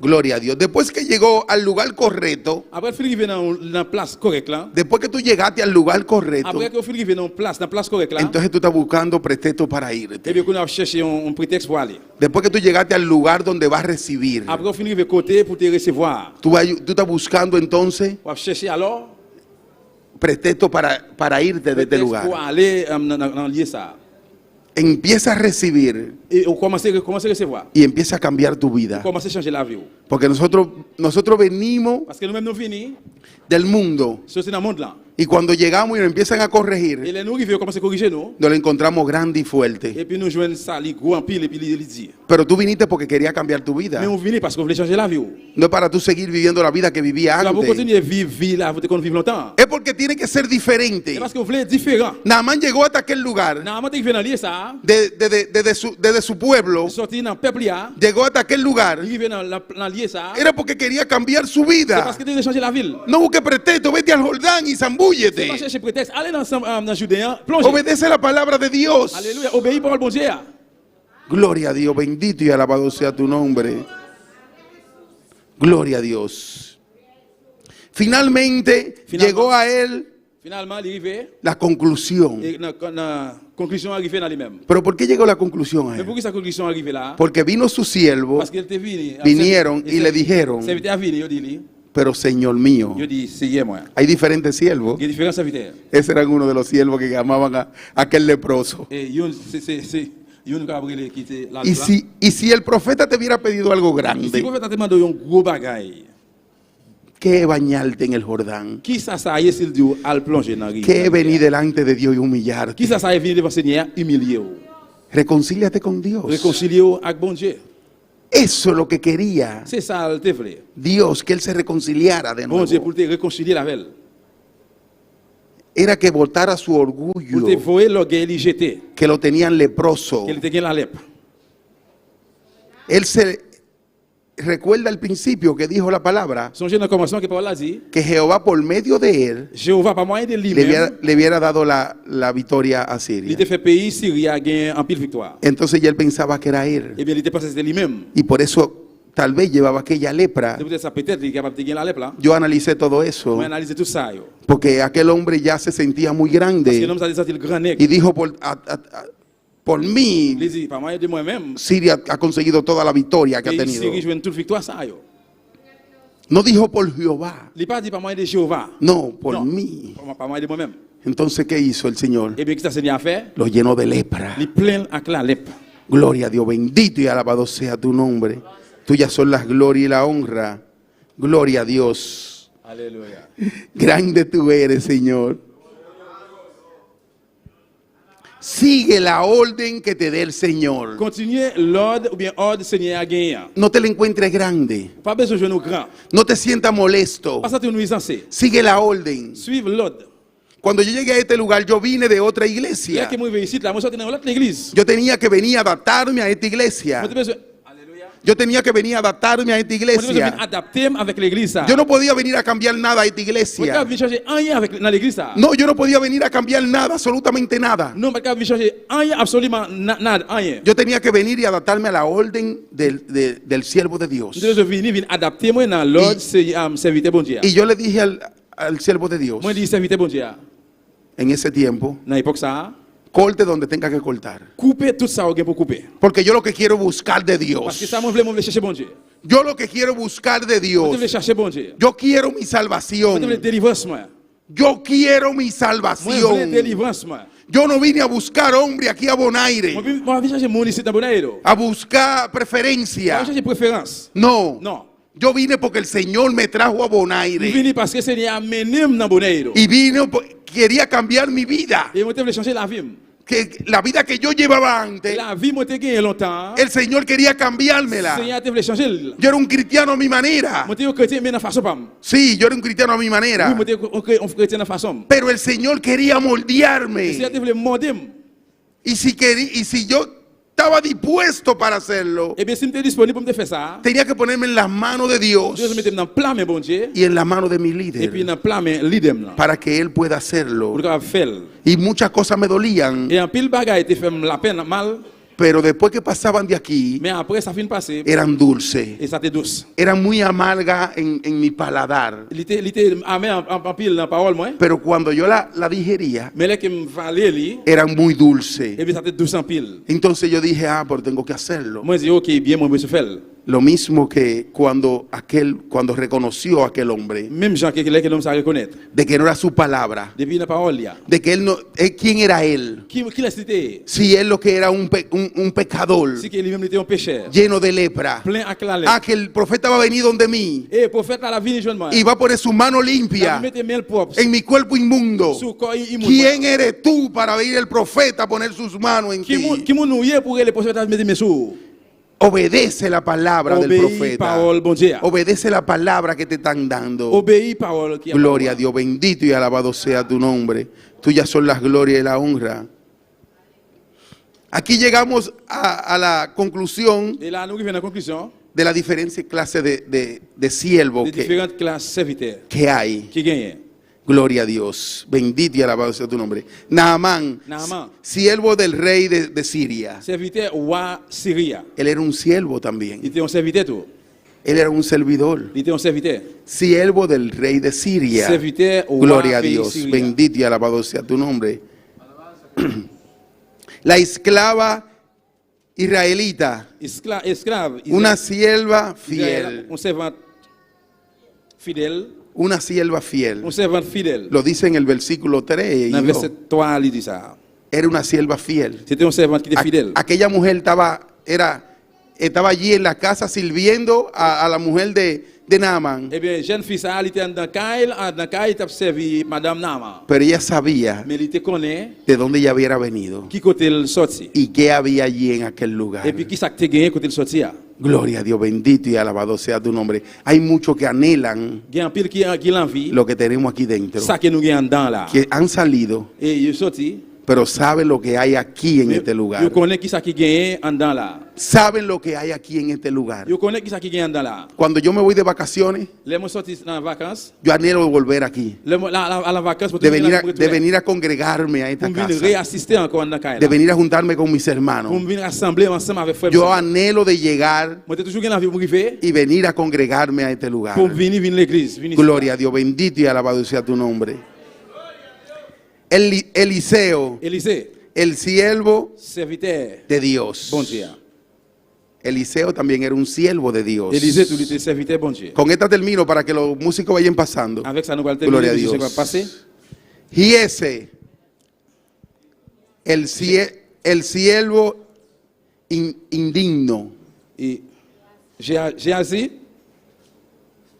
Gloria a Dios. Después que llegó al lugar correcto, Après, il arrive dans la place correcte là. después que tú llegaste al lugar correcto, Après, il arrive dans la place correcte là. entonces tú estás buscando pretexto para irte. Et bien, on a cherché un prétexte pour aller. Después que tú llegaste al lugar donde vas a recibir, Après, on arrive côté pour te recevoir. tú estás buscando entonces On va chercher alors pretexto para irte de este prétexte pour lugar. aller dans lieu ça. Empieza a recibir Et on commence à recevoir. y empieza a cambiar tu vida. On commence à changer la vie. Porque nosotros venimos Parce que nous-mêmes, nous venons, del mundo c'est dans le monde là. y cuando llegamos y nos empiezan a Et corregir, là, nous arrivons, on commence à corriger nous. nos lo encontramos grande y fuerte. Et puis nous jouons ça, les gros en pile, et puis les dit. Pero tú viniste porque querías cambiar tu vida. Mais on vient parce qu'on voulait changer la vie. No es para tú seguir viviendo la vida que vivía Nous avons antes. continué à vivre là, qu'on vive longtemps. Es porque tiene que ser diferente. C'est parce qu'on voulait être différent. Naaman llegó hasta aquel lugar Normalement, tu viens dans lieu ça, desde su pueblo, sortir dans le peuple là, llegó hasta aquel lugar, il vient dans lieu ça. era porque quería cambiar su C'est parce vida. que tu veux changer la ville. No busque pretexto, vete al Jordán y C'est pas zambúllete. chercher prétexte. Allez dans Judéen, plongez. Obedece la palabra de Dios. Alléluia. Obéis par le bon Dieu. Gloria a Dios, bendito y alabado sea tu nombre. Gloria a Dios. Finalmente llegó a él Finalement, il est arrivé. la conclusión. Et la conclusion est arrivée dans lui-même. Pero ¿por qué llegó la conclusión a Mais él? pourquoi sa conclusion est arrivée là? Porque vino su siervo, Parce qu'il était venu. vinieron y le dijeron, Serviteur a venu, il dit, pero Señor mío, il dit, Seigneur-moi. hay diferentes siervos. Il y a différents serviteurs. Ese era uno de los siervos que llamaban a aquel leproso. Et il y a un cabril qui était là. Y si el profeta te hubiera pedido algo Si grande, vous faites un demande un gros bagaille, ¿qué bañarte en el Jordán? qui ça y est s'il dit al plonger dans la ¿Qué rivière? venir delante de Dios y Qui humillarte? ça y est venir devant le Seigneur, humilier ou. Reconcíliate con Dios. Réconcilier ou avec bon Dieu. Eso es lo que quería C'est ça le te vrai. Dios, que Él se reconciliara de Bon Dieu nuevo. pour te réconcilier avec elle. Era que botara su Pour orgullo, te voir l'orgueil il jeter. que lo tenían leproso. Qu'elle te gagne la lèpre. Él se recuerda al principio que dijo la palabra, Songez dans le commencement que Paul a dit, que Jehová por medio de él Jéhovah par moyen de lui-même, le hubiera dado la victoria a il Siria. te fait pays Syrie a gagné en pile victoire. Entonces ya él pensaba que era él. Eh bien, il était pensé que c'était lui-même. Y por eso tal vez llevaba aquella lepra. C'est peut-être ça, peut-être, il est capable de gagner la lèpre là. Yo analicé todo eso, On a analysé tout ça. Yo. porque aquel hombre ya se sentía muy Parce que grande l'homme s'est senti le grand nègre. y dijo, por Il mí, dit, par moyen de moi-même, Siria ha conseguido toda la victoria que ha et tenido. Syrie joue toute victoire ça. Yo. No dijo por Jehová, Il n'a pas dit par moyen de Jéhovah. no, por Non. mí. Par moyen de moi-même. Entonces, ¿qué hizo el Señor? Eh bien, qu'est-ce que Seigneur a fait? Lo llenó de lepra. Il plein avec la lèpre. Gloria a Dios, bendito y alabado sea tu nombre. Tuyas son las gloria y la honra. Gloria a Dios. Alléluia. Grande tú eres, Señor. Sigue la orden que te dé el Señor. Continuez l'ordre ou bien ordre Seigneur a gagné. No te la encuentres grande. Pas besoin de jouer nos grands. No te sientas molesto. Pas ça te nuisance. Sigue la orden. Suivre l'ordre. Cuando yo llegué a este lugar, yo vine de otra Là iglesia. que moi ici, là, moi sorti dans l'autre église. Yo tenía que venir a adaptarme a esta iglesia. Moi besoin. Alléluia. Yo tenía que venir a adaptarme a esta Moi besoin iglesia. adapter avec l'église ça. Yo no podía venir a cambiar nada a esta Moi iglesia. venir changer rien avec dans l'église ça. No, yo no podía venir a cambiar nada, absolutamente nada. Non, pas venir changer rien absolument nada, rien. Yo tenía que venir y adaptarme a la orden del siervo de Dios. Je venir adapter moi dans l'ordre serviteur bon Dieu. Y yo le dije al siervo de Dios Moi dis serviteur bon Dieu. en ese tiempo, Dans l'époque ça, corte donde tenga que cortar. couper tout ça au gain pour couper. Porque yo lo que quiero buscar de Parce que Dios. ça moi voulais chercher bon Dieu. Yo lo que quiero buscar de Moi voulais Dios. chercher bon Dieu. Yo quiero mi Moi voulais salvación. délivrance moi. Yo quiero mi Moi voulais salvación. délivrance moi. Yo no vine a buscar hombre aquí a Bonaire, Moi venir chercher mon ici dans Bonaire. a buscar Moi preferencia. chercher préférence. No, Non. yo vine porque el Señor me trajo a Nous Bonaire. venir parce que Seigneur a mené dans Bonaire. Y vine, quería cambiar mi vida. Et moi voulais changer la vie. Que la vida que yo llevaba antes, La vie moi te gagné longtemps. el Señor quería cambiármela. Seigneur te voulait changer. Yo era un cristiano a mi manera. Moi te chrétien mais dans façon pas. Sí, yo era un cristiano a mi manera. Oui, moi te on chrétien dans façon. Pero el Señor quería moldearme. Seigneur te voulait morder. Y si yo estaba dispuesto para hacerlo, Eh bien si tu es disponible pour me faire ça, tenía que ponerme en las manos de Dios Dieu se mette dans plan mais bon Dieu. y en las manos de mi Et puis líder dans plan mais leader là. para que Él pueda hacerlo. Pour capable faire. Y muchas cosas me dolían Et en pile bagaille te fait la peine mal. Pero después que pasaban de aquí, Mais après, ça fin passé. eran dulces. Et ça était douce. Eran muy amargas en mi paladar. Il était amer en pile dans la parole, moi. Pero cuando yo la digería, Mais là, qui me valait, lui, eran muy dulces. et puis ça était douce en pile. Entonces yo dije, pero tengo que hacerlo. Moi, je dis, ok, bien, moi, je vais faire. Lo mismo que cuando reconoció a aquel hombre Même Jean, qui l'homme ça reconnaître. de que no era su palabra, Depuis la parole, là. de que él no, quién era él, Qui l'a cité? si él lo que era un pecador Si lui-même était un pécheur. lleno de lepra. Plein à la lettre. Que el profeta va a venir donde mí Et prophète, là, la vie, jeune man. y va a poner su mano Il limpia mettait mail propre. en mi cuerpo inmundo. Sous corps immonde. ¿Quién eres tú para venir el profeta a poner sus manos en ti? Qui moun nouye pour les prophètes à mettre mes sous. Obedece la palabra del Obéis profeta. parole, bon Dieu. Obedece la palabra que te están dando. Obéis parole qui Gloria a Dios, bendito y alabado sea tu nombre. Tuyas son las glorias y la honra. Aquí llegamos a la conclusión Et là, nous arrivons à la conclusion de la diferente clase de siervos des différentes classes serviteurs que hay. qui gagnent. Gloria a Dios, bendito y alabado sea tu nombre. Naamán, Naamán. siervo del rey de Siria. Serviteur roi Syria. Él era un siervo Il también. était un serviteur tout. Él era un servidor. Il était un serviteur. Siervo del rey de Siria. Serviteur roi Gloria a pays Dios, Syria. bendito y alabado sea tu nombre. La esclava israelita, Esclave. una sierva Israël, fiel. un servant fidèle. Una sierva fiel. Un servant fidèle. Lo dice en el versículo 3. Dans le verset 3, il dit ça. Era una sierva fiel. C'était un servant qui était fidèle. Aquella mujer estaba allí en la casa sirviendo a la mujer de Naamán. Eh bien, jeune fille, ça, elle était dans Kail, il a servi Madame Nama. Pero ella sabía Mais il te connaît de dónde ella había venido qui côté il sorti. y qué había allí en aquel lugar. Et puis qui ça que te gagné côté il sorti. Gloria a Dios, bendito y alabado sea tu nombre. Hay muchos que anhelan Il y a un pile qui l'envie. lo que tenemos aquí dentro, Ça que nous gagnons dans là. que han salido, Et il sorti. pero saben lo que hay aquí en este Je lugar. connais qui ça qui gagne en dans là. Saben lo que hay aquí en este lugar. Je connais qui ça qui gagne dans là. Cuando yo me voy de vacaciones, Les mots sortis dans les vacances. yo anhelo volver aquí, À la vacances pour de venir a congregarme a esta pour venir casa, réassister encore dans Kail. de venir a juntarme con mis Pour hermanos. venir rassembler ensemble avec frères. Yo anhelo de llegar Moi j'ai toujours gagné envie pour arriver y venir a congregarme a este lugar. pour venir l'église, venir. Gloria a Dios, bendito y alabado sea tu nombre. Eliseo, Élisée, el siervo serviteur, de Dios. bon Dieu. Eliseo también era un siervo de Dios. Élisée, tu étais serviteur, bon Dieu. Con esta termino para que los músicos vayan pasando. Avec ça, nous allons Gloria a terminer. Je sais Dios. quoi passer. Giese, el siervo indigno, Et Géasi,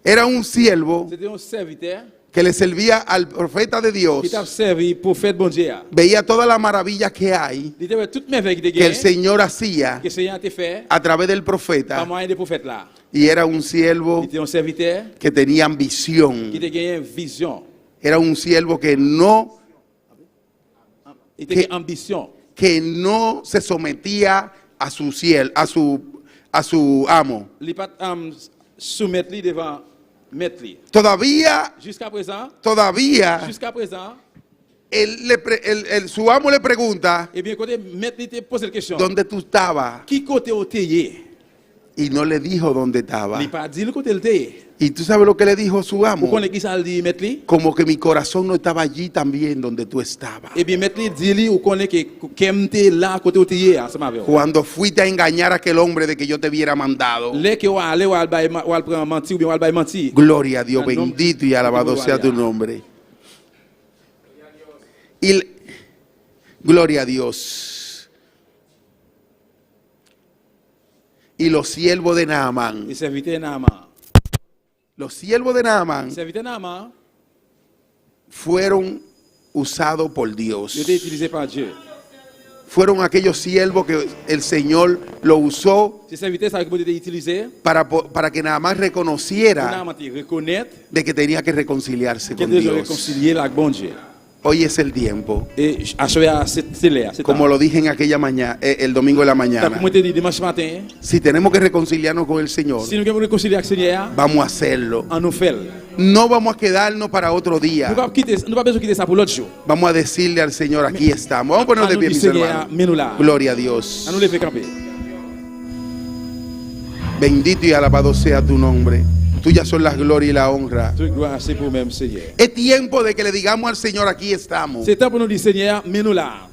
era un siervo c'était un serviteur que le servía al profeta de Dios. qui t'a servi pour faire bon Dieu. Veía todas las maravillas que hay, Il était toute merveille qui te que el gagne, Señor hacía que le Seigneur t'a fait a través del par profeta. moyen des prophètes là. Y era un siervo Il était un serviteur que tenía ambición. qui t'a gagné vision. Era un siervo que no Il t'a gagné ambition. se sometía a su amo. Il pas soumettre lui devant maître lui. Todavía, Jusqu'à présent, su amo le pregunta, eh bien, côté maître lui te pose la question. ¿dónde tú estabas? Qui côté au théier? Y no le dijo dónde estaba. Il pas dit le côté le théier. Y tú sabes lo que le dijo su Vous amo. connaissez qui ça le dit maître lui? Como que mi corazón no estaba allí también donde tú estabas. Eh bien, maître lui dit lui, vous connaissez que qu'aimez là côté au théier ensemble avec vous. Cuando fuiste a engañar a aquel hombre de que yo te hubiera mandado. Les que aller ou al prendre mentir ou bien al bay mentir. Gloria a Dios, En nombre- bendito y alabado sea tu nombre. Y gloria a Dios. Y los siervos de Naamán. Il serviteur Naaman. Los siervos de Naamán Serviteur Naaman, fueron usados por il Dios. était utilisé par Dieu. Fueron aquellos siervos que el Señor lo usó Ces serviteurs, ça a été utilisé para que Naamán pour reconociera Naaman te reconnaître de que tenía que reconciliarse qu'il con devait Dios. réconcilier avec bon Dieu. Hoy es el tiempo. Et à soir, c'est l'air. C'est Como lo dije en aquella mañana, el domingo de la mañana. Comme je dit dimanche matin, Si tenemos que reconciliarnos con el Señor, si nous voulons réconcilier avec le Seigneur, vamos a hacerlo. on nous fait. No vamos a quedarnos para otro día. Nous n'avons pas besoin de quitter ça pour l'autre jour. Vamos a decirle al Señor, aquí estamos. Vamos a ponernos de À nous pie, dire, mis Seigneur, hermanos. mets-nous là. Gloria a Dios. À nous lever camper. Bendito y alabado sea tu nombre. Tuyas son las glorias y la honra. Toute gloire, c'est pour même Seigneur. Es tiempo de que le digamos al Señor, aquí estamos. C'est temps pour nous dire, Seigneur, mets-nous là.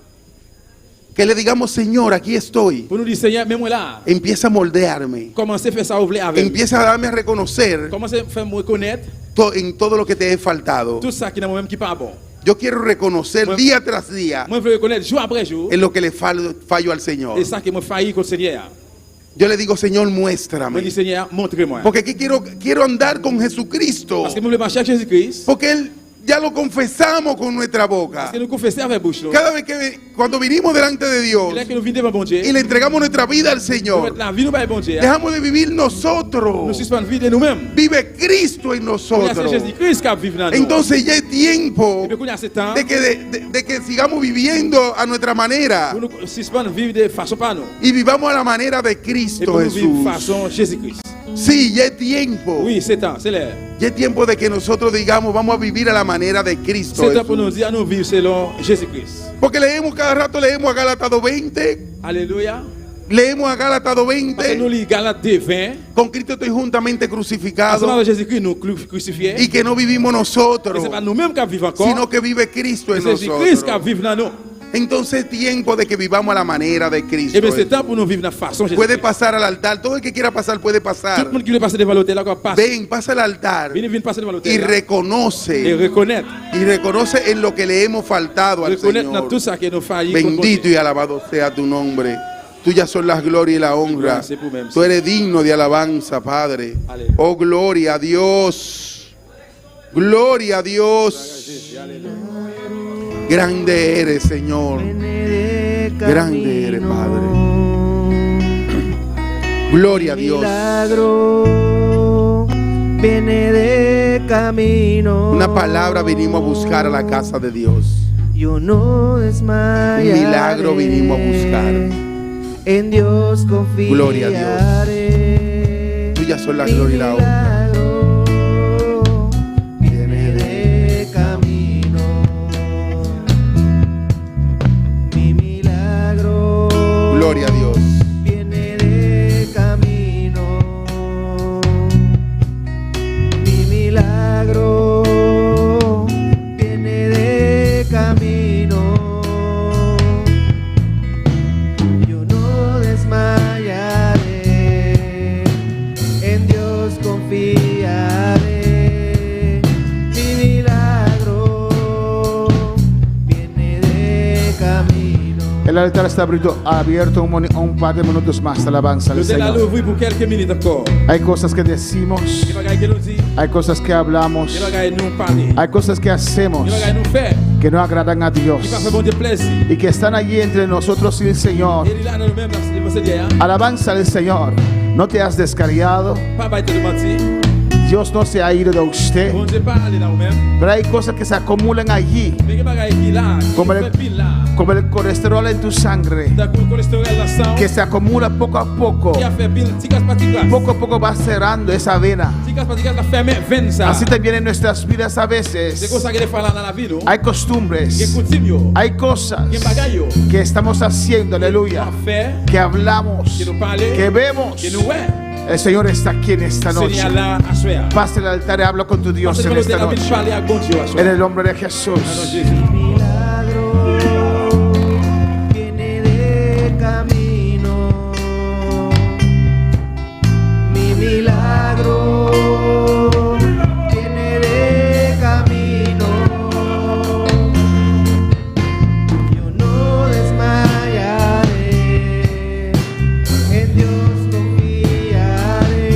Que le digamos, Señor, aquí estoy. Pour nous dire, Seigneur, mets-moi là. Empieza a moldearme. Commencez à faire ça, vous voulez, avec. Empieza a darme a reconocer Commencez à faire me reconnaître en todo lo que te he faltado. tout ça qui est dans moi-même qui pas bon. Yo quiero reconocer Bueno. día tras día Moi, je veux reconnaître jour après jour. en lo que le fallo al Señor. Et ça qui m'a failli contre le Seigneur. Yo le digo, Señor, Je dis, muéstrame. Seigneur, montre-moi. Porque aquí quiero andar con Jesucristo. Parce que nous voulons marcher avec Jésus-Christ. Porque Él ya lo confesamos con nuestra boca. Parce que nous confessons avec bouche. Cada vez cuando vinimos delante de Dios Et là que nous venons devant bon Dieu, y le entregamos nuestra vida al nous Señor, mettons la vie nous par bon Dieu. dejamos de vivir Nous nosotros. suspendons vie de nous-mêmes. Vive Cristo en C'est nosotros. Jésus-Christ qui vit dans nous. Entonces ya es tiempo Et puis, qu'on a ce temps, de que sigamos viviendo a nuestra manera pour nous suspendre vivre de façon pas nous. y vivamos a la manera de Et Cristo pour nous vivre de Jesús. façon Jésus-Christ. Sí, ya es tiempo. Oui, c'est temps, c'est l'heure. Ya es tiempo de que nosotros digamos, vamos a vivir a la manera de Cristo C'est temps pour nous Jesús. dire, nous vivre selon Jésus-Christ. Porque cada rato leemos a Gálatas 2:20, Alléluia. leemos a Gálatas Parce que nous 2:20, lisons Galates 2:20. con Cristo estoy juntamente Ensemble crucificado avec Jésus-Christ, nous crucifiés. y que no vivimos Et nosotros, c'est pas nous-mêmes qui vivons encore. sino que vive Cristo en C'est Jésus-Christ qui nosotros. vit dans nous. Entonces es tiempo de que vivamos a la manera de Cristo Et bien c'est Jesús. temps pour nous vivre de façon Puede Jésus-Christ. pasar al altar, todo el que quiera pasar puede Tout le pasar. monde qui veut passer devant l'hôtel, là, qu'on passe. Ven, pasa al altar Viens passer devant y l'hôtel. là, Et reconoce reconnaître. en lo que le hemos faltado al Reconnaître dans Señor. tout ça que nous faillit. Bendito y alabado sea tu nombre. Tuyas son las glorias y la honra. Gracias, por Tú eres digno de alabanza, Padre. Aleluya. Oh, gloria a Dios. Gloria a Dios. Grande eres, Señor. Grande eres, Padre. Gloria a Dios. Milagro viene de camino. Una palabra vinimos a buscar a la casa de Dios. Yo no desmayaré. Un milagro vinimos a buscar. En Dios confiaré. Gloria a Dios. Tuyas son la gloria y la honra. Milagro viene de camino. Mi milagro Gloria a Dios. viene de camino. Mi milagro viene de camino. Yo no desmayaré, en Dios confiaré. Mi milagro viene de camino. El altar está abierto un par de minutos más. Alabanza al L'hôtel a Señor. l'ouvrir pour quelques minutes encore. Hay cosas que decimos, Il va que nous dit, hay cosas que hablamos, il va nous parler. hay cosas que hacemos Il va nous faire. que no agradan a Dios Il va faire bon Dieu plaisir. y que están allí entre nosotros y el Señor. Et il est là dans le même, il va se dire, Alabanza al Señor. No te has descarriado. pas va te mentir. Dios no se ha ido de usted. Bon Dieu pas aller là ou même. Pero hay cosas que se acumulan allí, Mais il va qui là, Comme qui le- fait pile là. como el colesterol en tu sangre, D'accord, le cholestérol dans le sang. que se acumula poco a poco. Qui a fait pile, ticas pas ticas. Poco a poco va cerrando esa vena. Ticas pas ticas la ferme 20 ça. Así también en nuestras vidas a C'est veces comme ça que les faire là dans la vie nous. hay Qui costumbres, coutume yo. hay cosas Qui bagaille yo. que estamos haciendo, aleluya, Qui fait, que hablamos, qui nous parle, que vemos. qui nous ouais. El Señor está aquí en esta noche. Seigneur là à soir. Pasa el altar y habla con tu Dios Parce que en l'hôtel esta a envie de noche. parler à bon Dieu à soir. En el nombre de Au nom de Jesús. Jésus. Milagro viene de camino. Mi milagro viene de camino. Yo no desmayaré, en Dios confiaré.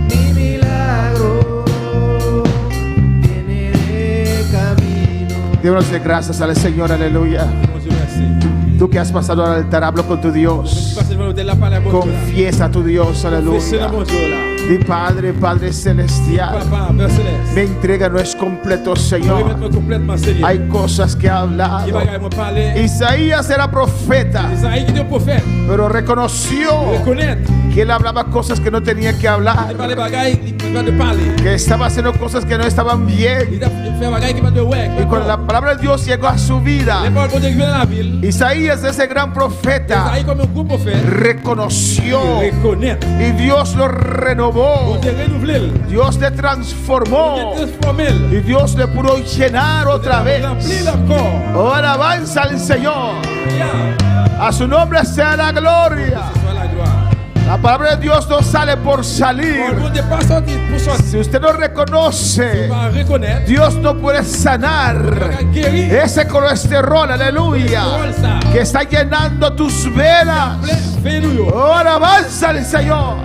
Mi milagro viene de camino. Démosle gracias al Señor, aleluya. Mon Dieu merci. Tú que has pasado al altar, habla con tu Je Dios. passe devant l'hôtel là parler à bon Dieu là. Confiesa a tu Dios, Confessez aleluya. dans bon Dieu là. Di Padre, Padre Celestial, Papa, Père Céleste. mi entrega no es completo, Je Señor. remets complètement sérieux. Hay cosas que ha Il hablado. va me parler. Isaías era profeta, Isaïe qui était prophète. pero reconoció Reconnaître. que él hablaba cosas que no tenía que Il hablar, parle bagaille, il va de parler. que estaba haciendo cosas que no estaban bien. Il fait bagaille qui va de ouais. Y cuando la palabra de Dios llegó a su vida, Les paroles de Dieu qui viennent dans la ville. Isaías, ese gran profeta, Isaïe comme un gros prophète. reconoció Reconnaître. y Dios lo renovó, On te renouvelle. Dios le On transformó te transforme. y Dios le pudo llenar otra vez. Remplis encore. Oh, alabanza al Señor. Yeah. A su nombre sea la gloria. Ce soit la gloire. La palabra de Dios no sale por Bon, salir. le monde n'est pas sorti pour sortir. Si usted no reconoce, On va reconnaître. Dios no puede sanar Va guérir. ese colesterol, aleluya, que está llenando tus venas. Fais-nous. Oh, alabanza al Señor.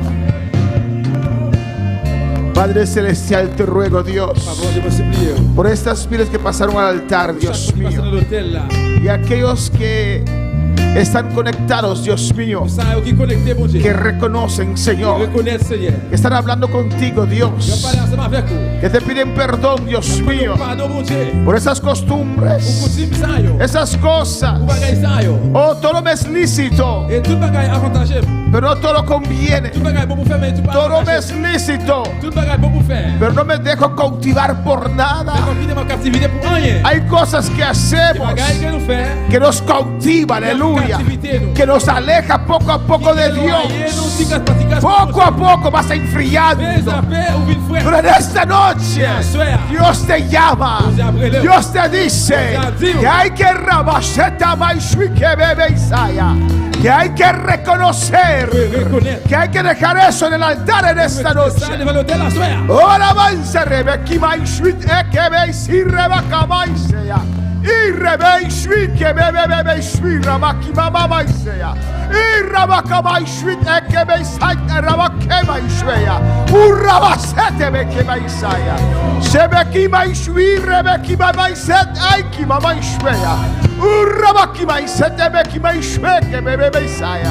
Padre Celestial, te ruego, Dios, Favor de me supplier. por estas vidas que pasaron al altar, Dios Chaque qui passe dans mío, l'hôtel là. y aquellos que están conectados, Dios mío, Ça qui connecté mon Dieu. que reconocen, Señor, Reconnaître Seigneur. que están hablando contigo, Je vais Dios, parler ensemble avec vous. que te piden perdón, Dios mío, Pardon mon Dieu. por esas Pour costumbres, coutume ça yo. esas cosas. Pour bagaille ça yo. Oh, todo me es lícito, Et tout bagaille avantageux. pero no todo conviene. Tout bagaille bon pour faire mais tout pas Todo me avantageux. es lícito, Tout bagaille bon pour faire. pero no me dejo cautivar por Mais nada. quand quitter ma captivité pour rien. Hay cosas que Les hacemos bagailles que nous fait. que nos cautiva, aleluya, que nos aleja poco a poco de Dios. Poco a poco vas enfriando. Pero en esta noche Dios te llama, Dios te dice que hay que que hay que reconocer, que hay que dejar eso en el altar en esta noche. Oh, alabanza, Rebeca, Maishwit, Ekebeisi, Rebeca, Maisea. Y Rebeishwit, que bebe, Shwit, Rabaki, Mama, Maisea. Y Rabaka, Maishwit, Ekebeisai, Rabake, Maishwea. Urrabasete, Beke, Maisaya. Sebeki, Maishwit, Rebeki, Maiset, Aiki, Mama, Maishwea. Urrabaki, Maisete, Beki, Maishwe, que bebe, Maisaya.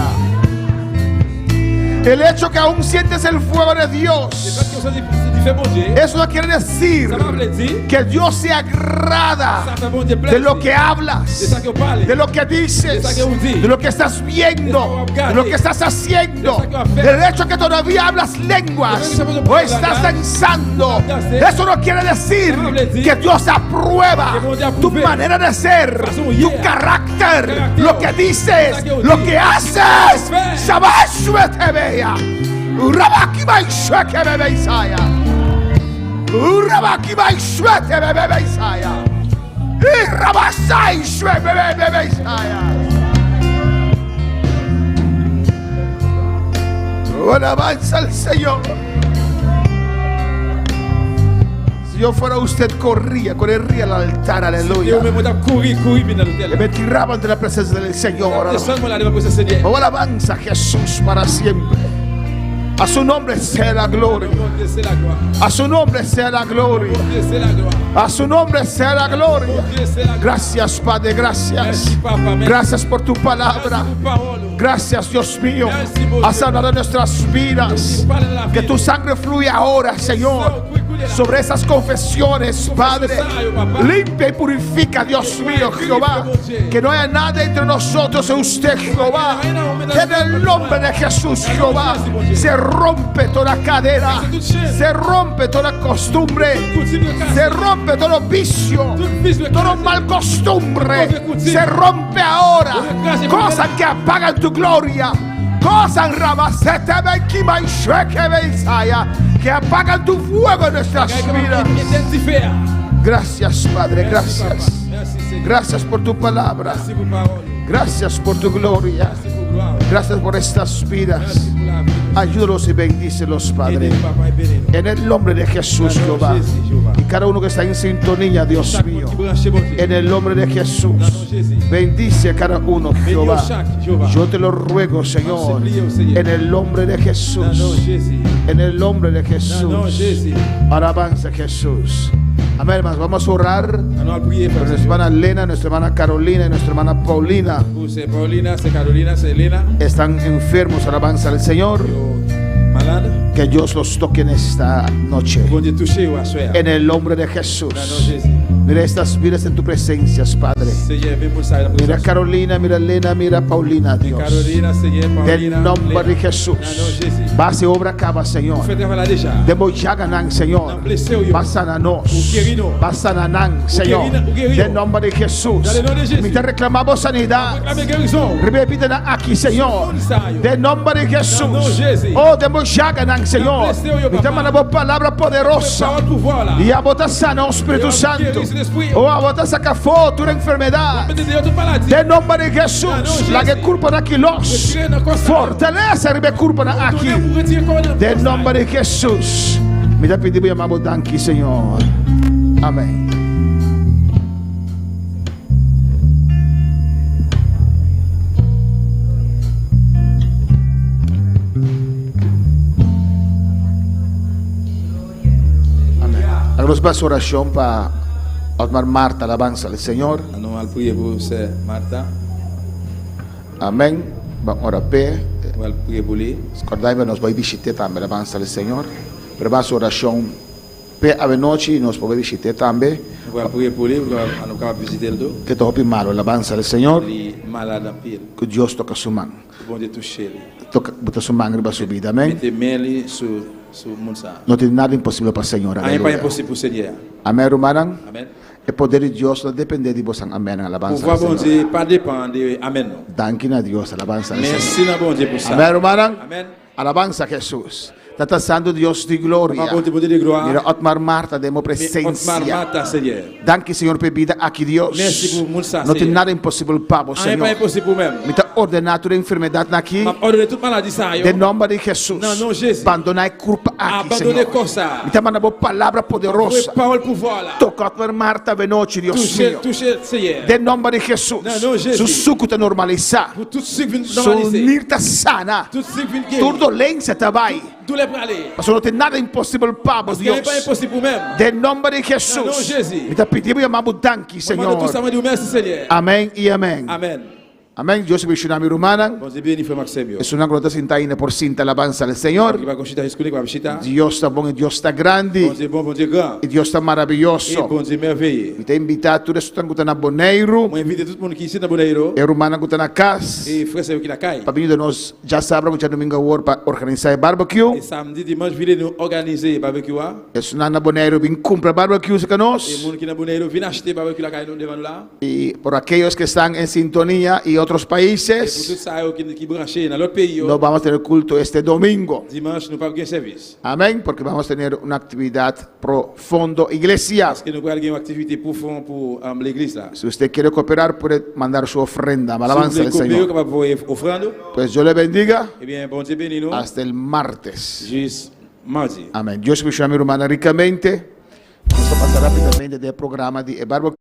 El hecho que aún sientes el fuego de Dios, eso no quiere decir que Dios se agrada de lo que hablas, de lo que dices, de lo que estás viendo, de lo que estás haciendo. El hecho que todavía hablas lenguas o estás danzando, eso no quiere decir que Dios aprueba tu manera de ser, tu carácter, lo que dices, lo que haces. Urabaki Maishweke Bebe Isaya. Urabaki Maishweke Bebe Isaya. Irabasai Shwe Bebe Isaya. Alabanza al Señor. Si yo fuera usted, corría al altar, aleluya. Y me tiraba ante la presencia del Señor. Oh, alabanza a Jesús para siempre. A su nombre sea la gloria. A su nombre sea la gloria. A su nombre sea la gloria. Gracias, Padre, gracias. Gracias por tu palabra. Gracias, Dios mío. Has sanado de nuestras vidas. Que tu sangre fluya ahora, Señor, sobre esas confesiones, Padre. Limpia y purifica, Dios mío, Jehová. Que no haya nada entre nosotros y usted, Jehová. En el nombre de Jesús, Jehová, se rompe toda cadena, se rompe toda costumbre, se rompe todo vicio, todo mal costumbre, se rompe ahora. Cosas que apagan tu gloria, cosas que apagan tu fuego en nuestras vidas. Gracias, Padre, gracias. Gracias por tu palabra. Gracias por tu gloria. Gracias por estas vidas. Ayúdalos y bendícelos, Padre. En el nombre de Jesús, Jehová. Y cada uno que está en sintonía, Dios mío. En el nombre de Jesús. Bendice a cada uno, Jehová. Yo te lo ruego, Señor. En el nombre de Jesús. En el nombre de Jesús. Alabanza a Jesús. Amén, hermanos. Vamos a orar por nuestra hermana Elena, nuestra hermana Carolina y nuestra hermana Paulina. Paulina, Carolina, Elena. Están enfermos, alabanza al Señor. Malade. Que Dios los toque en esta noche. Bon Dieu touché ou à soir. En el nombre de Dans le nom de Jesús. Jésus. Mira estas vidas en tu presencia, Padre. Seigneur, même pour ça, la Mira présence. Carolina, mira Elena, mira Paulina, Dios. Carolina, Seigneur, Del Paulina, nombre de Léna. Jesús. Dans le nom de Jésus. Base obra acaba, Señor. Faites travail là déjà. Demo yaganan, Señor. Dans blessé ou yo. Basananos. Uquerino. Basananan, Señor. Uquerino. Del nombre de Jesús. Dans le nom de Jésus. Mira, reclamamos sanidad. Proclamez guérison. Repítela aquí, Señor. Del nombre de Dans le nom de Jesús. Jésus. Oh, demo yaganan, Señor. blessé ou yo, Mira, papa. manabo palabra poderosa. Parole pouvoir là. Y a botar sana, Espíritu Y a Santo. guérir l'esprit. Oh, a botar saca fuego toda enfermedad. Mettez toute maladie. Del nombre de Jesús. Dans La le que Jésus. culpa na kilos. Retirez nos constats. Fortaleza ribe culpa na aquí. Retournez pour retirer comme un Del constat. nombre de Jesús. Me da pedimos y amamos danki, Señor. Amén. Amén. Hagamos más oración para Otmar Marta, alabanza al Señor. Nous allons prier pour Sœur Martha. Amén. Vamos a orar. Nous allons prier pour lui. Scordai nos vai visitare também, alabanza al Señor. Per la oración per ave noche nos puede visitar también. Nous allons prier pour lui. Nous allons visiter le dos. Que todo malo, alabanza al Señor. Il est malade en pile. Que Dios toca su mano. Bon Dieu touché lui. Toca, bota su mano riba su vida, amén. Mettez main lui sur mon sang. No tiene nada imposible para el Señor. Rien pas Aleluya. impossible pour Seigneur. Amén, hermano. Amen. El poder de Dios no depende de vos, amén, alabanza Pouvoir al bon Señor. Dieu pas dépend de Amen. Dankin a Dios, alabanza al Señor. Merci à bon Dieu pour ça. Amén, hermano. Amen. Alabanza a Jesús. Está santo Dios de gloria. Bon Dieu de gloire. Mira, Otmar Marta, demos Otmar presencia. Martha, Seigneur. Danke, Señor, por vida aquí, Dios. Merci pour mon sang, No tiene Seigneur. nada imposible para vos, Rien pas Señor. impossible pour même. Me está ordenando la enfermedad aquí. M'a ordonné toute maladie ça yo. De nombre de Jesús. Non, non, Jésus. Abandona la culpa aquí, Abandonne Señor. cosa. Me está mandando palabra poderosa. Parole pouvoir là. Toca a Marta Venochi, Dios Toucher, mío. toucher, Seigneur. De nombre de Jesús. Non, non, Jésus. Su suco te normaliza. Pour tout ce qui vient Su normaliser. nirta sana. Tout ce qui vient Tu guérir. dolencia te va. Tous les pralés. Parce que no tiene nada imposible para vos, Parce qu'il n'est Dios. pas impossible pour même. De nombre de Non, non, Jesús. Jésus. Me está pidiendo y amamos danki, Demande tout ça, Señor. moi dire merci Seigneur. Amén y amén. Amen. Amén. Dios bendiga a mi hermana. Bon Dieu béni frère Maxime yo. Es una gloriosa cinta por cinta alabanza al Señor. Qui va conchita escouler, qui va chita. Dios está bueno y Dios está Bon grande Dieu bon, bon Dieu grand. y Dios está Et maravilloso. bon Dieu merveilleux. Y te invita a tu restaurante que está en Boneiro, Moi invite tout le monde qui ici dans Bonairo. hermana que está en casa. Et frère c'est qui la caille. Para venir de nos, ya sabrán que ya domingo war para organizar el Et barbecue. samedi dimanche vile nous organiser barbecue. Es una Boneiro bien compra barbecue Et con nos. monde qui dans Bonairo viennent acheter barbecue la caille nous devant nous là. Y por aquellos que están en sintonía y otros Et pour tout países, ça qui branché dans l'autre pays. nos vamos a tener culto este domingo. Dimanche nous pas bien service. Amén, porque vamos a tener una actividad profundo iglesia. Parce que nous allons avoir une activité profonde pour l'église là. Si usted quiere cooperar, puede mandar su ofrenda. Alabanza Si al vous voulez Señor. capable de offrande, Pues yo le bendiga eh bien bon Dieu béni nous. hasta el martes. Juste mardi. Amén. Dios bendiga a mi hermana ricamente. Vamos a pasar rápidamente del programa de Barbecue.